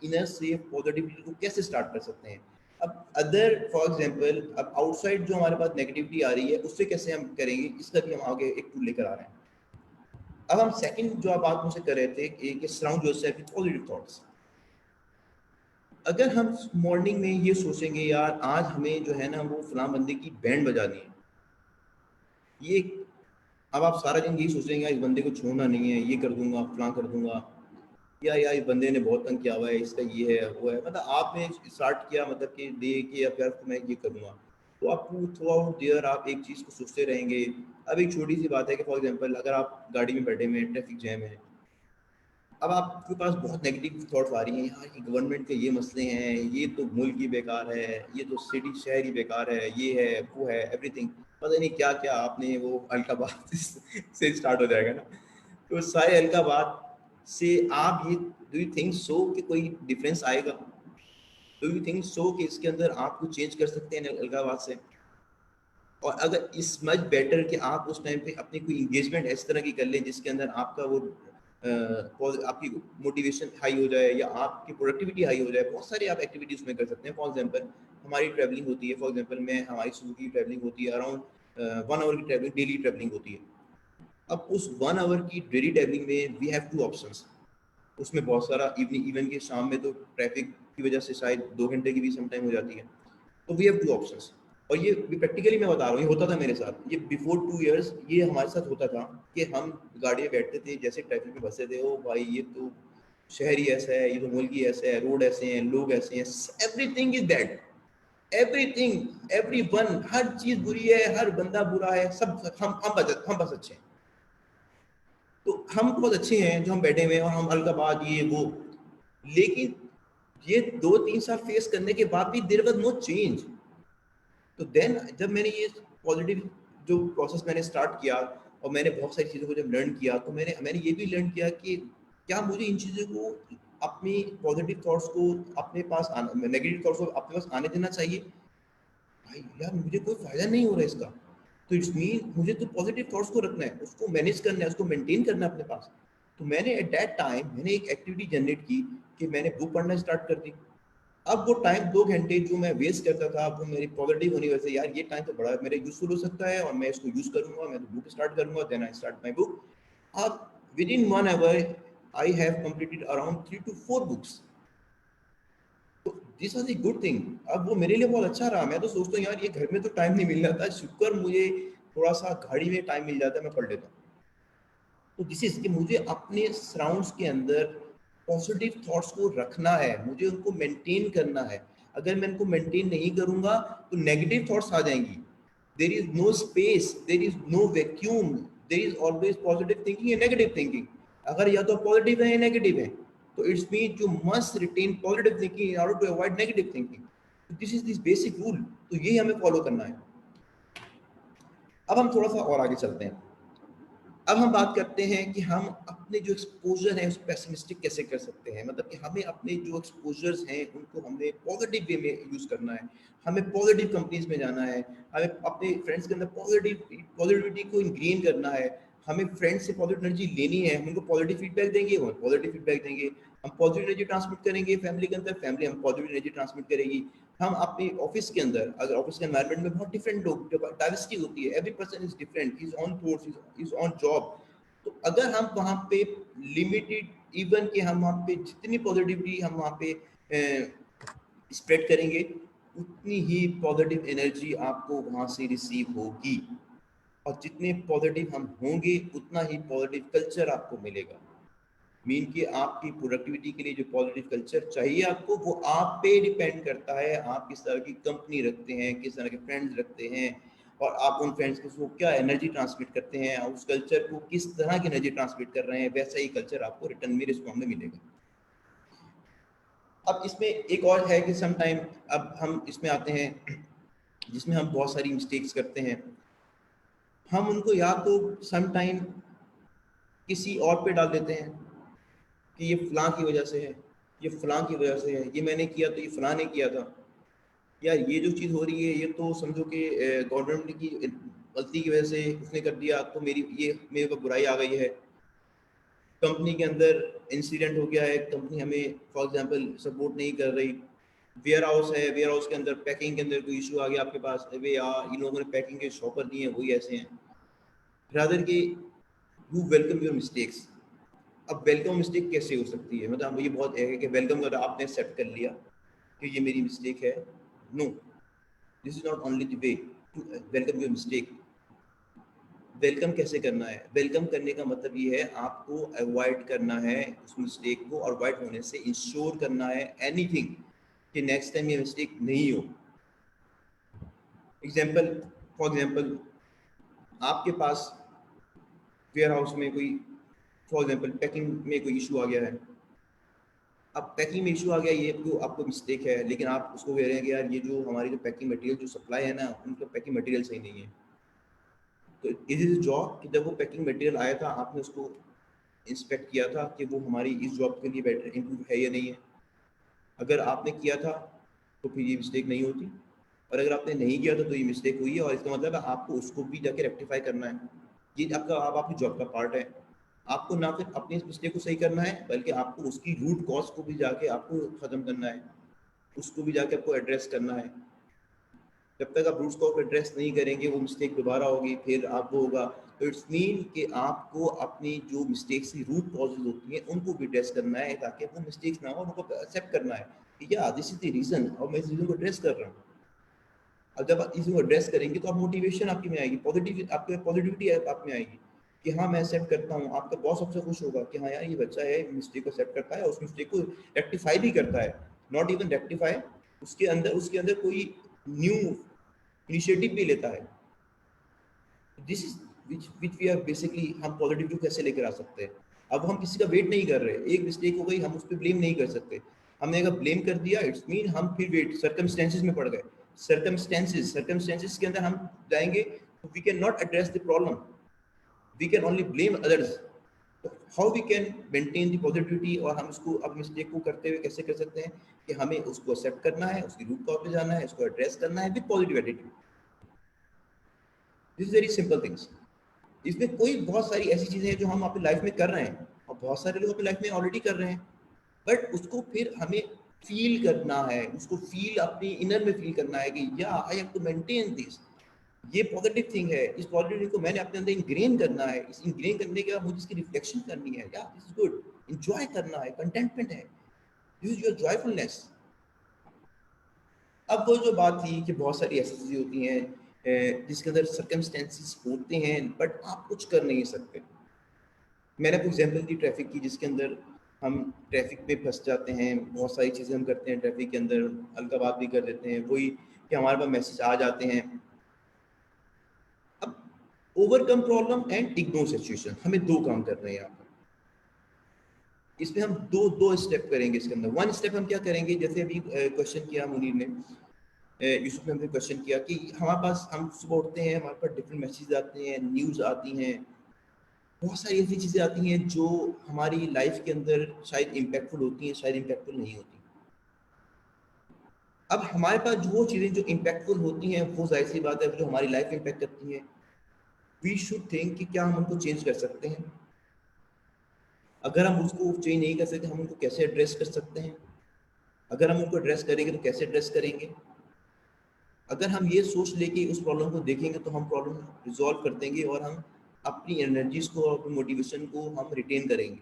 इनर से पॉजिटिविटी को कैसे स्टार्ट कर सकते हैं। अब अदर फॉर एग्जांपल, अब आउटसाइड जो हमारे पास नेगेटिविटी आ रही है उससे कैसे हम करेंगे, इसका भी हम आगे एक टूल लेकर आ रहे हैं। अब हम सेकंड जो आप बात मुझसे कर रहे थे कि surround yourself with positive thoughts. अगर हम मॉर्निंग में ये सोचेंगे यार आज हमें जो है ना वो फलां बंदे की बैंड बजानी है, ये अब आप सारा दिन यही सोचेंगे यार इस बंदे को छोड़ना नहीं है, ये कर दूंगा फलां कर दूंगा, या यार इस बंदे ने बहुत तंग किया हुआ है, इसका ये है वो है, मतलब आपने स्टार्ट किया मतलब कि डे के या फिर मैं ये करूँगा, तो आप थ्रू आउट देयर आप एक चीज़ को सोचते रहेंगे। अब एक छोटी सी बात है कि फॉर एग्जांपल अगर आप गाड़ी में बैठे हुए हैं, ट्रैफिक जैम है, अब आपके पास बहुत नेगेटिव थॉट्स आ रही हैं, यार ये गवर्नमेंट के ये मसले हैं, ये तो मुल्क ही बेकार है, ये तो सिटी शहर ही बेकार है, ये है वो है एवरीथिंग, पता नहीं क्या क्या आपने वो अलकाबाद से स्टार्ट हो जाएगा ना। तो सारे अलकाबाद से आप ये डू यू थिंक सो कि कोई डिफरेंस आएगा? डू यू थिंक सो कि इसके अंदर आप कुछ चेंज कर सकते हैं अलकाबाद से? और अगर इस मच बेटर कि आप उस टाइम पे अपनी कोई इंगेजमेंट इस तरह की कर लें जिसके अंदर आपका वो आपकी मोटिवेशन हाई हो जाए या आपकी प्रोडक्टिविटी हाई हो जाए, बहुत सारी आप एक्टिविटीज में कर सकते हैं। फॉर एग्जांपल हमारी ट्रैवलिंग होती है, फॉर एग्जांपल मैं हमारी सुजुकी की ट्रैवलिंग होती है अराउंड 1 आवर की ट्रैवलिंग, डेली ट्रैवलिंग होती है। अब उस 1 आवर की डेली ट्रैवलिंग में वी हैव टू ऑप्शंस, उसमें बहुत सारा इवनिंग इवन के शाम में तो ट्रैफिक की वजह से शायद 2 घंटे की भी समटाइम हो जाती है। तो वी हैव टू ऑप्शंस, और ये प्रैक्टिकली मैं बता रहा हूँ, ये होता था मेरे साथ, ये बिफोर 2 इयर्स ये हमारे साथ होता था कि हम गाड़ी में बैठते थे, जैसे ट्रैफिक में फंसे थे, ओ भाई ये तो शहर ही ऐसा है, ये तो मुल्क ही ऐसा है, रोड ऐसे हैं, लोग ऐसे हैं, everything is that, everything everyone, हर चीज बुरी है, हर बंदा बुरा है, सब हम बस अच्छे हैं। तो हम बहुत अच्छे हैं जो हम बैठे हुए हैं और हम अलकाबाद ये वो, लेकिन ये 2-3 साल फेस करने के बाद भी देयर वाज नो चेंज। तो देन जब मैंने ये पॉजिटिव जो प्रोसेस मैंने स्टार्ट किया और मैंने बहुत सारी चीज़ों को जब लर्न किया, तो मैंने ये भी लर्न किया कि क्या मुझे इन चीज़ों को, अपनी पॉजिटिव थॉट्स को अपने पास आना, नेगेटिव थॉट्स को अपने पास आने देना चाहिए। भाई यार मुझे कोई फायदा नहीं हो रहा है इसका, तो इट्स मीन मुझे तो पॉजिटिव थॉट्स को रखना है, उसको मैनेज करना है, उसको मेंटेन करना है अपने पास। तो मैंने एट दैट टाइम मैंने एक एक्टिविटी जनरेट की कि मैंने बुक पढ़ना स्टार्ट कर दी। अब वो टाइम 2 घंटे जो मैं वेस्ट करता था, वो मेरी पॉजिटिव होने वजह से, यार ये टाइम तो बड़ा मेरे यूजफुल हो सकता है और मैं इसको यूज करूंगा, मैं तो बुक स्टार्ट करूंगा, then I start my book. अब within 1 hour I have completed around 3 to 4 books. तो this was a good thing. अब वो मेरे लिए बहुत अच्छा रहा। मैं तो सोचता हूँ यार ये घर में तो टाइम नहीं मिल रहा था, शुक्र मुझे थोड़ा सा गाड़ी में टाइम मिल जाता है, मैं पढ़ लेता हूँ। तो दिस इज कि मुझे अपने सराउंड्स के अंदर पॉजिटिव थॉट्स को रखना है, मुझे उनको मेंटेन करना है। अगर मैं इनको मेंटेन नहीं करूंगा तो नेगेटिव थॉट्स आ जाएंगी। There is no space, there is no vacuum, there is always positive thinking and negative thinking. अगर या तो पॉजिटिव है या नेगेटिव है, तो it's mean you must retain positive thinking in order to avoid negative thinking. This is this basic rule, तो यही हमें फॉलो करना है। अब हम थोड़ा सा और आगे चलते हैं। अब हम बात करते हैं कि हम अपने जो एक्सपोजर है उसको पेसिमिस्टिक कैसे कर सकते हैं, मतलब कि हमें अपने जो एक्सपोजर्स हैं उनको हमें पॉजिटिव वे में यूज़ करना है, हमें पॉजिटिव कंपनीज में जाना है, हमें अपने फ्रेंड्स के अंदर पॉजिटिविटी को इंग्रेन करना है, हमें फ्रेंड्स से पॉजिटिव एनर्जी लेनी है, हम उनको पॉजिटिव फीडबैक देंगे, वो पॉजिटिव फीडबैक देंगे, हम पॉजिटिव एनर्जी ट्रांसमिट करेंगे फैमिली के अंदर, फैमिली हम पॉजिटिव एनर्जी ट्रांसमिट करेगी। हम अपने ऑफिस के अंदर, अगर ऑफिस के एनवायरनमेंट में बहुत डिफरेंट लोग, डाइवर्सिटी होती है, every person is different, is on course, is on job, तो अगर हम वहाँ पे लिमिटेड, इवन कि हम वहाँ पे जितनी पॉजिटिविटी हम वहाँ पे स्प्रेड करेंगे उतनी ही पॉजिटिव एनर्जी आपको वहाँ से रिसीव होगी, और जितने पॉजिटिव हम होंगे उतना ही पॉजिटिव कल्चर आपको मिलेगा। मीन कि आपकी प्रोडक्टिविटी के लिए जो पॉजिटिव कल्चर चाहिए आपको, वो आप पे डिपेंड करता है, आप किस तरह की कंपनी रखते हैं, किस तरह के फ्रेंड्स रखते हैं, और आप उन फ्रेंड्स को क्या एनर्जी ट्रांसमिट करते हैं, उस कल्चर को किस तरह की एनर्जी ट्रांसमिट कर रहे हैं, वैसा ही कल्चर आपको रिटर्न में रिस्पॉन्ड में मिलेगा। अब इसमें एक और है कि सम टाइम, अब हम इसमें आते हैं जिसमें हम बहुत सारी मिस्टेक्स करते हैं, हम उनको या तो सम टाइम किसी और पे डाल देते हैं कि ये फलां की वजह से है, ये फलां की वजह से है, ये मैंने किया तो ये फलां ने किया था, या ये जो चीज़ हो रही है ये तो समझो कि गवर्नमेंट की गलती की वजह से उसने कर दिया, तो ये मेरे को बुराई आ गई है। कंपनी के अंदर इंसिडेंट हो गया है, कंपनी हमें फॉर एग्जांपल सपोर्ट नहीं कर रही, वेयर हाउस है, वेयर हाउस के अंदर पैकिंग के अंदर कोई इशू आ गया आपके पास, वे यार इन लोगों ने पैकिंग के शॉपर दिए हैं वही ऐसे हैं, रादर कि यू वेलकम योर मिस्टेक्स। अब वेलकम मिस्टेक कैसे हो सकती है, मतलब ये बहुत है कि वेलकम कर आपने एक्सेप्ट कर लिया कि ये मेरी मिस्टेक है, no, this is not only the way to welcome your mistake. Welcome कैसे करना है, वेलकम करने का मतलब ये है आपको अवॉइड करना है उस मिस्टेक को, और अवॉइड होने से इंश्योर करना है एनीथिंग कि नेक्स्ट टाइम ये मिस्टेक नहीं हो। एग्जाम्पल, फॉर एग्जाम्पल आपके पास वेयर हाउस में कोई, फॉर एग्जाम्पल पैकिंग में कोई इशू आ गया है, अब पैकिंग में इशू आ गया, ये तो आपको मिस्टेक है, लेकिन आप उसको कह रहे हैं कि यार ये जो हमारी जो पैकिंग मटेरियल जो सप्लाई है ना, उनका पैकिंग मटेरियल सही नहीं है। तो इट इज जॉब कि जब वो पैकिंग मटेरियल आया था आपने उसको इंस्पेक्ट किया था कि वो हमारी इस जॉब के लिए बेटर इम्प्रूव है या नहीं है। अगर आपने किया था तो फिर ये मिस्टेक नहीं होती, और अगर आपने नहीं किया था तो ये मिस्टेक हुई है, और इसका मतलब है आपको उसको भी जाके रेक्टिफाई करना है। ये आपकी जॉब का पार्ट है। आपको ना फिर अपनी इस मिस्टेक को सही करना है, बल्कि आपको उसकी रूट कॉज को भी जाके आपको ख़त्म करना है, उसको भी जाके आपको एड्रेस करना है। जब तक आप रूट कॉज एड्रेस नहीं करेंगे वो मिस्टेक दोबारा होगी, फिर आप वो होगा। तो इट्स मीन कि आपको अपनी जो मिस्टेक्स की रूट कॉजेज होती हैं उनको भी एड्रेस करना है, ताकि वो मिस्टेक्स ना हो, उनको एक्सेप्ट करना है कि या दिस इज द रीज़न, और मैं इस रीज़न को एड्रेस कर रहा हूँ। और जब आप इसको एड्रेस करेंगे तो आप मोटिवेशन आपकी में आएगी, पॉजिटिविटी आप में आएगी कि हाँ मैं एक्सेप्ट करता हूँ। आपका बॉस सबसे खुश होगा कि हाँ यार ये बच्चा है, मिस्टेक को एक्सेप्ट करता है और उस मिस्टेक को रेक्टिफाई भी करता है, नॉट इवन रेक्टिफाई, उसके अंदर कोई न्यू इनिशिएटिव भी लेता है। This is which we are basically, हम पॉजिटिव को कैसे लेकर आ सकते हैं। अब हम किसी का वेट नहीं कर रहे, एक मिस्टेक हो गई हम उस पर ब्लेम नहीं कर सकते, हमने अगर ब्लेम कर दिया इट्स मीन हम फिर वेट सर्कमस्टेंसेस में पड़ गए। सर्कमस्टेंसेस के अंदर हम जाएंगे तो we can not address the problem, we can only blame others. तो how we can maintain the positivity, और हम उसको अब मिस्टेक को करते हुए कैसे कर सकते हैं कि हमें उसको एक्सेप्ट करना है, उसकी रूट कॉज पे जाना है, उसको एड्रेस करना है with positive attitude. This is very simple things. इसमें कोई बहुत सारी ऐसी चीजें हैं जो हम अपनी लाइफ में कर रहे हैं, और बहुत सारे लोग अपनी लाइफ में ऑलरेडी कर रहे हैं, बट उसको फिर हमें फील करना है, उसको फील अपनी इनर में फील करना है कि या I have to maintain this, ये पॉजिटिव थिंग है, इस पॉजिटिव को मैंने अपने अंदर इंग्रेन करना है, इस इंग्रेन करने के बाद मुझे इसकी रिफ्लेक्शन करनी है, या दिस इज गुड, एंजॉय करना है, कंटेंटमेंट है, दिस इज योर जॉयफुलनेस। अब वो जो बात थी कि बहुत सारी ऐसी चीज़ें होती हैं जिसके अंदर सर्कमस्टेंसेस होते हैं बट आप कुछ कर नहीं सकते। मैंने आपको एग्जाम्पल दी ट्रैफिक की, जिसके अंदर हम ट्रैफिक में फंस जाते हैं, बहुत सारी चीज़ें हम करते हैं ट्रैफिक के अंदर, अलगावाद भी कर देते हैं, वही कि हमारे पास मैसेज आ जाते हैं। अब overcome problem and ignore situation, हमें दो काम कर रहे हैं यहाँ पर। इसमें हम दो स्टेप करेंगे इसके अंदर। वन स्टेप हम क्या करेंगे, जैसे अभी क्वेश्चन किया मुनीर ने, यूसुफ ने हमसे क्वेश्चन किया कि हमारे पास, हम सुबह उठते हैं, हमारे पास डिफरेंट मैसेज आते हैं, न्यूज़ आती हैं, बहुत सारी ऐसी चीज़ें आती हैं जो हमारी लाइफ के अंदर शायद इम्पैक्टफुल होती हैं, शायद इम्पैक्टफुल नहीं होती। अब हमारे पास जो वो चीज़ें जो इम्पैक्टफुल होती हैं, वो जाहिर सी बात है जो हमारी लाइफ इम्पैक्ट करती हैं, वी शुड थिंक कि क्या हम उनको चेंज कर सकते हैं। अगर हम उसको चेंज नहीं कर सकते, हम उनको कैसे एड्रेस कर सकते हैं। अगर हम उनको एड्रेस करेंगे तो कैसे एड्रेस करेंगे। अगर हम ये सोच लेके उस प्रॉब्लम को देखेंगे तो हम प्रॉब्लम रिजॉल्व कर देंगे और हम अपनी एनर्जीज को और अपनी मोटिवेशन को हम रिटेन करेंगे।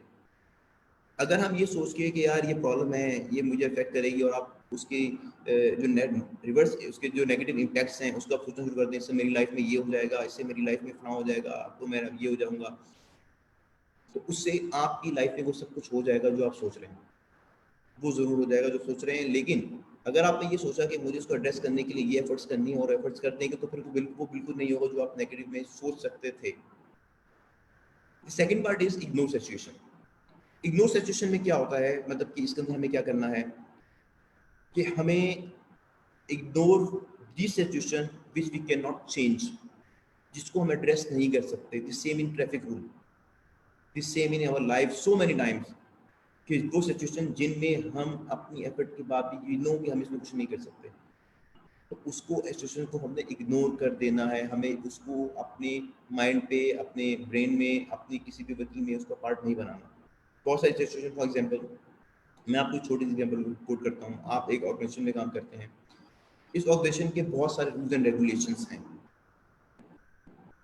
अगर हम ये सोच के कि यार ये प्रॉब्लम है, ये मुझे अफेक्ट करेगी, और आप उसकी जो रिवर्स उसके जो नेगेटिव इम्पैक्ट्स हैं उसको आप सोचना शुरू कर दें, इससे मेरी लाइफ में ये हो जाएगा, इससे मेरी लाइफ में फलां हो जाएगा, तो मैं ये हो जाऊंगा, तो उससे आपकी लाइफ में वो सब कुछ हो जाएगा जो आप सोच रहे हैं, वो ज़रूर हो जाएगा जो सोच रहे हैं। लेकिन अगर आपने ये सोचा कि मुझे इसको एड्रेस करने के लिए ये एफर्ट्स करनी है और एफर्ट्स कर देंगे, तो फिर वो बिल्कुल नहीं होगा जो आप नेगेटिव में सोच सकते थे। Second part is ignore situation. Ignore situation में क्या होता है, मतलब कि इसके अंदर हमें क्या करना है कि हमें ignore the situation which we can not change, जिसको हम एड्रेस नहीं कर सकते। The same in traffic rule, the same in our life so many times, कि वो सिचुएशन जिनमें हम अपनी एफर्ट के बाद भी यू नो कि हम इसमें कुछ नहीं कर सकते, तो उसको सिचुएशन को हमने इग्नोर कर देना है। हमें उसको अपने माइंड पे, अपने ब्रेन में, अपनी किसी भी वर्किंग में उसका पार्ट नहीं बनाना। बहुत सारी सिचुएशन, फॉर एग्जांपल मैं आपको एक छोटी सी एग्जांपल कोट करता हूँ। आप एक ऑर्गेनाइजेशन में काम करते हैं, इस ऑर्गेनाइजेशन के बहुत सारे रूल्स एंड रेगुलेशंस हैं।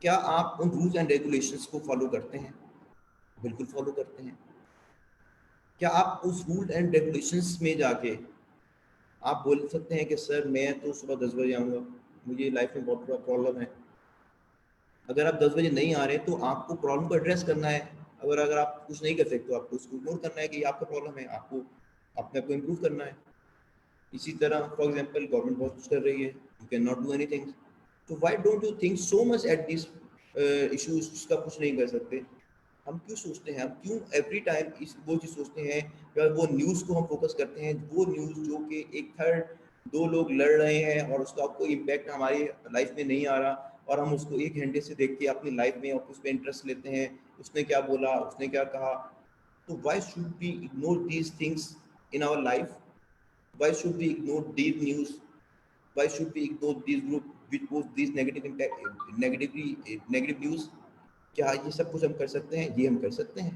क्या आप उन रूल्स एंड रेगुलेशंस को फॉलो करते हैं? बिल्कुल फॉलो करते हैं। क्या आप उस रूल एंड रेगुलेशंस में जाके आप बोल सकते हैं कि सर मैं तो सुबह 10 बजे आऊँगा, मुझे लाइफ में बहुत बड़ा प्रॉब्लम है? अगर आप 10 बजे नहीं आ रहे तो आपको प्रॉब्लम को एड्रेस करना है। अगर आप कुछ नहीं कर सकते तो आपको उसको इग्नोर करना है कि ये आपका प्रॉब्लम है, आपको अपने आप को इम्प्रूव करना है। इसी तरह फॉर एग्जांपल गवर्नमेंट बहुत कुछ कर रही है, you can not do anything, तो why don't you think so much at this issues, जिसका कुछ नहीं कर सकते। हम क्यों सोचते हैं, हम क्यों एवरी टाइम इस वो चीज़ सोचते हैं, या वो न्यूज़ को हम फोकस करते हैं, वो न्यूज़ जो कि एक थर्ड दो लोग लड़ रहे हैं और उसका कोई इम्पैक्ट हमारी लाइफ में नहीं आ रहा, और हम उसको एक घंटे से देख के अपनी लाइफ में और उस पर इंटरेस्ट लेते हैं, उसने क्या बोला, उसने क्या कहा। तो why should be ignore these things in our life? Why should we ignore these news? Why should we ignore these group which post these negative impact, negative news? क्या ये सब कुछ हम कर सकते हैं? ये हम कर सकते हैं।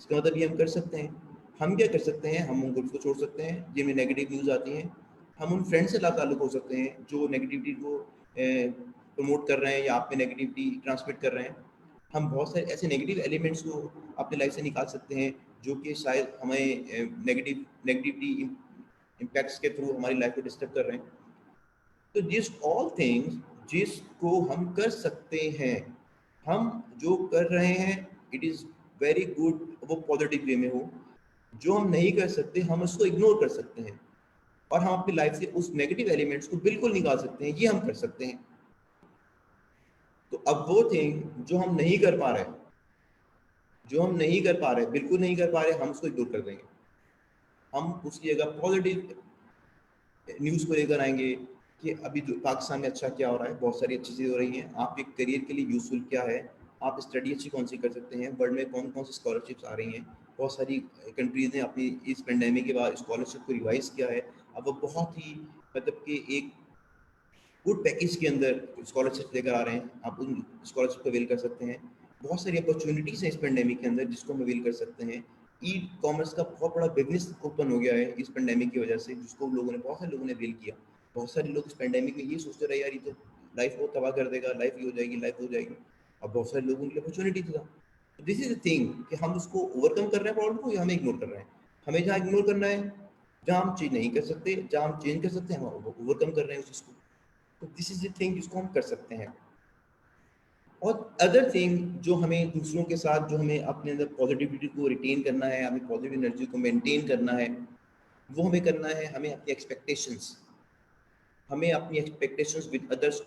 इसका मतलब ये हम कर सकते हैं। हम क्या कर सकते हैं, हम उन ग्रुप्स को छोड़ सकते हैं जिनमें नेगेटिव न्यूज़ आती हैं। हम उन फ्रेंड से ताल्लुक हो सकते हैं जो नेगेटिविटी को प्रमोट कर रहे हैं या आप में नेगेटिविटी ट्रांसमिट कर रहे हैं। हम बहुत सारे ऐसे नेगेटिव एलिमेंट्स को अपनी लाइफ से निकाल सकते हैं जो कि शायद हमें नेगेटिविटी इम्पैक्ट्स के थ्रू हमारी लाइफ को डिस्टर्ब कर रहे हैं। तो दिस ऑल थिंग्स जिसको हम कर सकते हैं, हम जो कर रहे हैं इट इज़ वेरी गुड, वो पॉजिटिव वे में हो। जो हम नहीं कर सकते हम उसको इग्नोर कर सकते हैं और हम अपनी लाइफ से उस नेगेटिव एलिमेंट्स को बिल्कुल निकाल सकते हैं, ये हम कर सकते हैं। तो अब वो थिंग जो हम नहीं कर पा रहे, बिल्कुल नहीं कर पा रहे, हम उसको इग्नोर कर देंगे। हम उसकी जगह पॉजिटिव न्यूज़ को लेकर आएंगे कि अभी जो पाकिस्तान में अच्छा क्या हो रहा है, बहुत सारी अच्छी चीज़ें हो रही हैं, आपके करियर के लिए यूज़फुल क्या है, आप स्टडी अच्छी कौन सी कर सकते हैं, वर्ल्ड में कौन कौन सी स्कॉलरशिप्स आ रही हैं। बहुत सारी कंट्रीज़ ने अपनी इस पेंडेमिक के बाद स्कॉलरशिप को रिवाइज किया है। अब वो बहुत ही मतलब कि एक गुड पैकेज के अंदर स्कॉलरशिप लेकर आ रहे हैं, आप उन स्कॉलरशिप को अवेल कर सकते हैं। बहुत सारी अपॉर्चुनिटीज़ हैं इस पेंडेमिक के अंदर जिसको हम अवेल कर सकते हैं। ई कॉमर्स का बहुत बड़ा बिजनेस ओपन हो गया है इस पेंडेमिक की वजह से, जिसको बहुत सारे लोगों ने अवेल किया। बहुत सारे लोग इस पेंडेमिक में ये सोचते रहे यार ये तो लाइफ को तबाह कर देगा, लाइफ ये हो जाएगी, लाइफ हो जाएगी। अब बहुत सारे लोगों के लिए अपॉर्चुनिटी था। दिस इज द थिंग कि हम उसको ओवरकम कर रहे हैं प्रॉब्लम को या हमें इग्नोर कर रहे हैं। हमें जहाँ इग्नोर करना है, जहाँ हम चेंज नहीं कर सकते, जहाँ हम चेंज कर सकते हैं हम ओवरकम कर रहे हैं उस चीज़ को। तो दिस इज द थिंग जिसको हम कर सकते हैं। और अदर थिंग जो हमें दूसरों के साथ, जो हमें अपने अंदर पॉजिटिविटी को रिटेन करना है, हमें पॉजिटिव एनर्जी को मेंटेन करना है, वो हमें करना है। हमें अपनी एक्सपेक्टेशंस विद अदर्स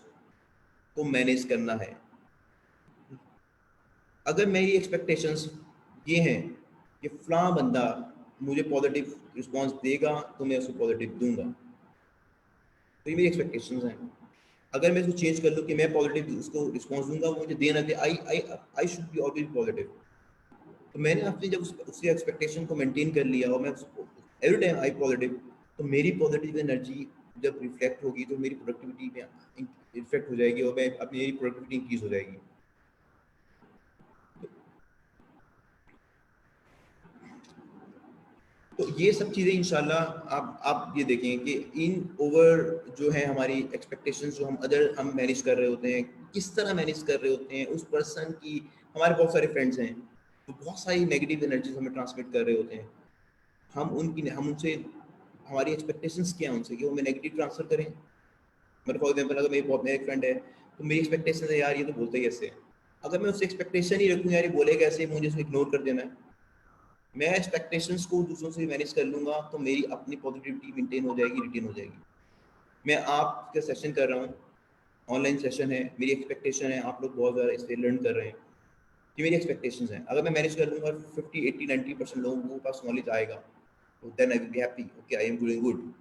को मैनेज करना है। अगर मेरी एक्सपेक्टेशंस ये हैं कि फलां बंदा मुझे पॉजिटिव रिस्पॉन्स देगा तो मैं उसको पॉजिटिव दूंगा, तो ये मेरी एक्सपेक्टेशंस हैं। अगर मैं इसको चेंज कर लूँ कि मैं पॉजिटिव उसको रिस्पॉन्स दूंगा, वो मुझे देना दे, I should be always positive. तो मैंने अपनी जब उसकी एक्सपेक्टेशन को मेंटेन कर लिया और मैं एवरी टाइम आई पॉजिटिव, तो मेरी पॉजिटिव एनर्जी जब रिफ्लेक्ट होगी तो मेरी प्रोडक्टिविटी में इफेक्ट हो जाएगी और मैं अपनी मेरी प्रोडक्टिविटी इंक्रीज हो जाएगी। तो ये सब चीज़ें इंशाल्लाह आप ये देखें कि इन ओवर जो है हमारी एक्सपेक्टेशंस जो हम मैनेज कर रहे होते हैं, किस तरह मैनेज कर रहे होते हैं उस पर्सन की। हमारे बहुत सारे फ्रेंड्स हैं तो बहुत सारी नेगेटिव एनर्जीज हमें ट्रांसमिट कर रहे होते हैं, हम उनसे हमारी एक्सपेक्टेशंस क्या है उनसे कि वो हमें नेगेटिव ट्रांसफर करें। मतलब फॉर एग्जाम्पल अगर मेरा एक फ्रेंड है तो मेरी एक्सपेक्टेशन है यार ये तो बोलता ही ऐसे है, अगर मैं उससे एक्सपेक्टेशन ही रखूँ यार ये बोलेगा ऐसे, मुझे उसको इग्नोर कर देना है, मैं एक्सपेक्टेशंस को दूसरों से मैनेज कर लूँगा तो मेरी अपनी पॉजिटिविटी मेंटेन हो जाएगी, रिटेन हो जाएगी। मैं आपका सेशन कर रहा हूँ, ऑनलाइन सेशन है, मेरी एक्सपेक्टेशन है आप लोग बहुत ज़्यादा इससे लर्न कर रहे हैं, ये मेरी एक्सपेक्टेशंस हैं। अगर मैं मैनेज कर लूँगा 50, 80, 90% लोगों के पास नॉलेज आएगा तो then I will be happy, okay I am doing good.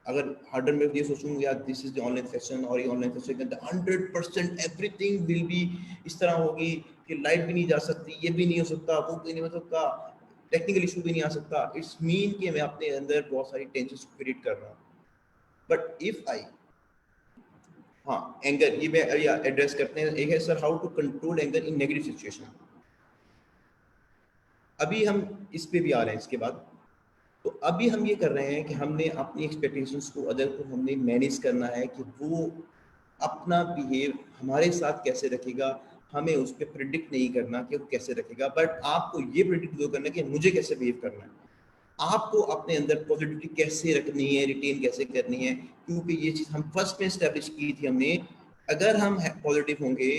अगर हार्डर में ये सोचूँ यार this is the online session और ये ऑनलाइन सेशन के अंदर 100% एवरीथिंग विल बी इस तरह होगी कि लाइट भी नहीं जा सकती, ये भी नहीं हो सकता, वो भी नहीं हो सकता, टेक्निकल इशू भी नहीं आ सकता, इट्स मीन कि मैं अपने अंदर बहुत सारी टेंशन क्रिएट कर रहा हूँ। बट इफ आई एंगर, ये मैं एड्रेस करते हैं। एक है sir how to control anger in negative situation, अभी हम इस पे भी आ रहे हैं इसके बाद। तो अभी हम ये कर रहे हैं कि हमने अपनी एक्सपेक्टेशंस को अदर को हमने मैनेज करना है कि वो अपना बिहेव हमारे साथ कैसे रखेगा, हमें उस पर प्रिडिक्ट नहीं करना कि वो कैसे रखेगा, बट आपको ये प्रिडिक्ट जो करना है कि मुझे कैसे बिहेव करना है, आपको अपने अंदर पॉजिटिविटी कैसे रखनी है, रिटेन कैसे करनी है। क्योंकि ये चीज़ हम फर्स्ट में स्टैब्लिश की थी हमने, अगर हम पॉजिटिव होंगे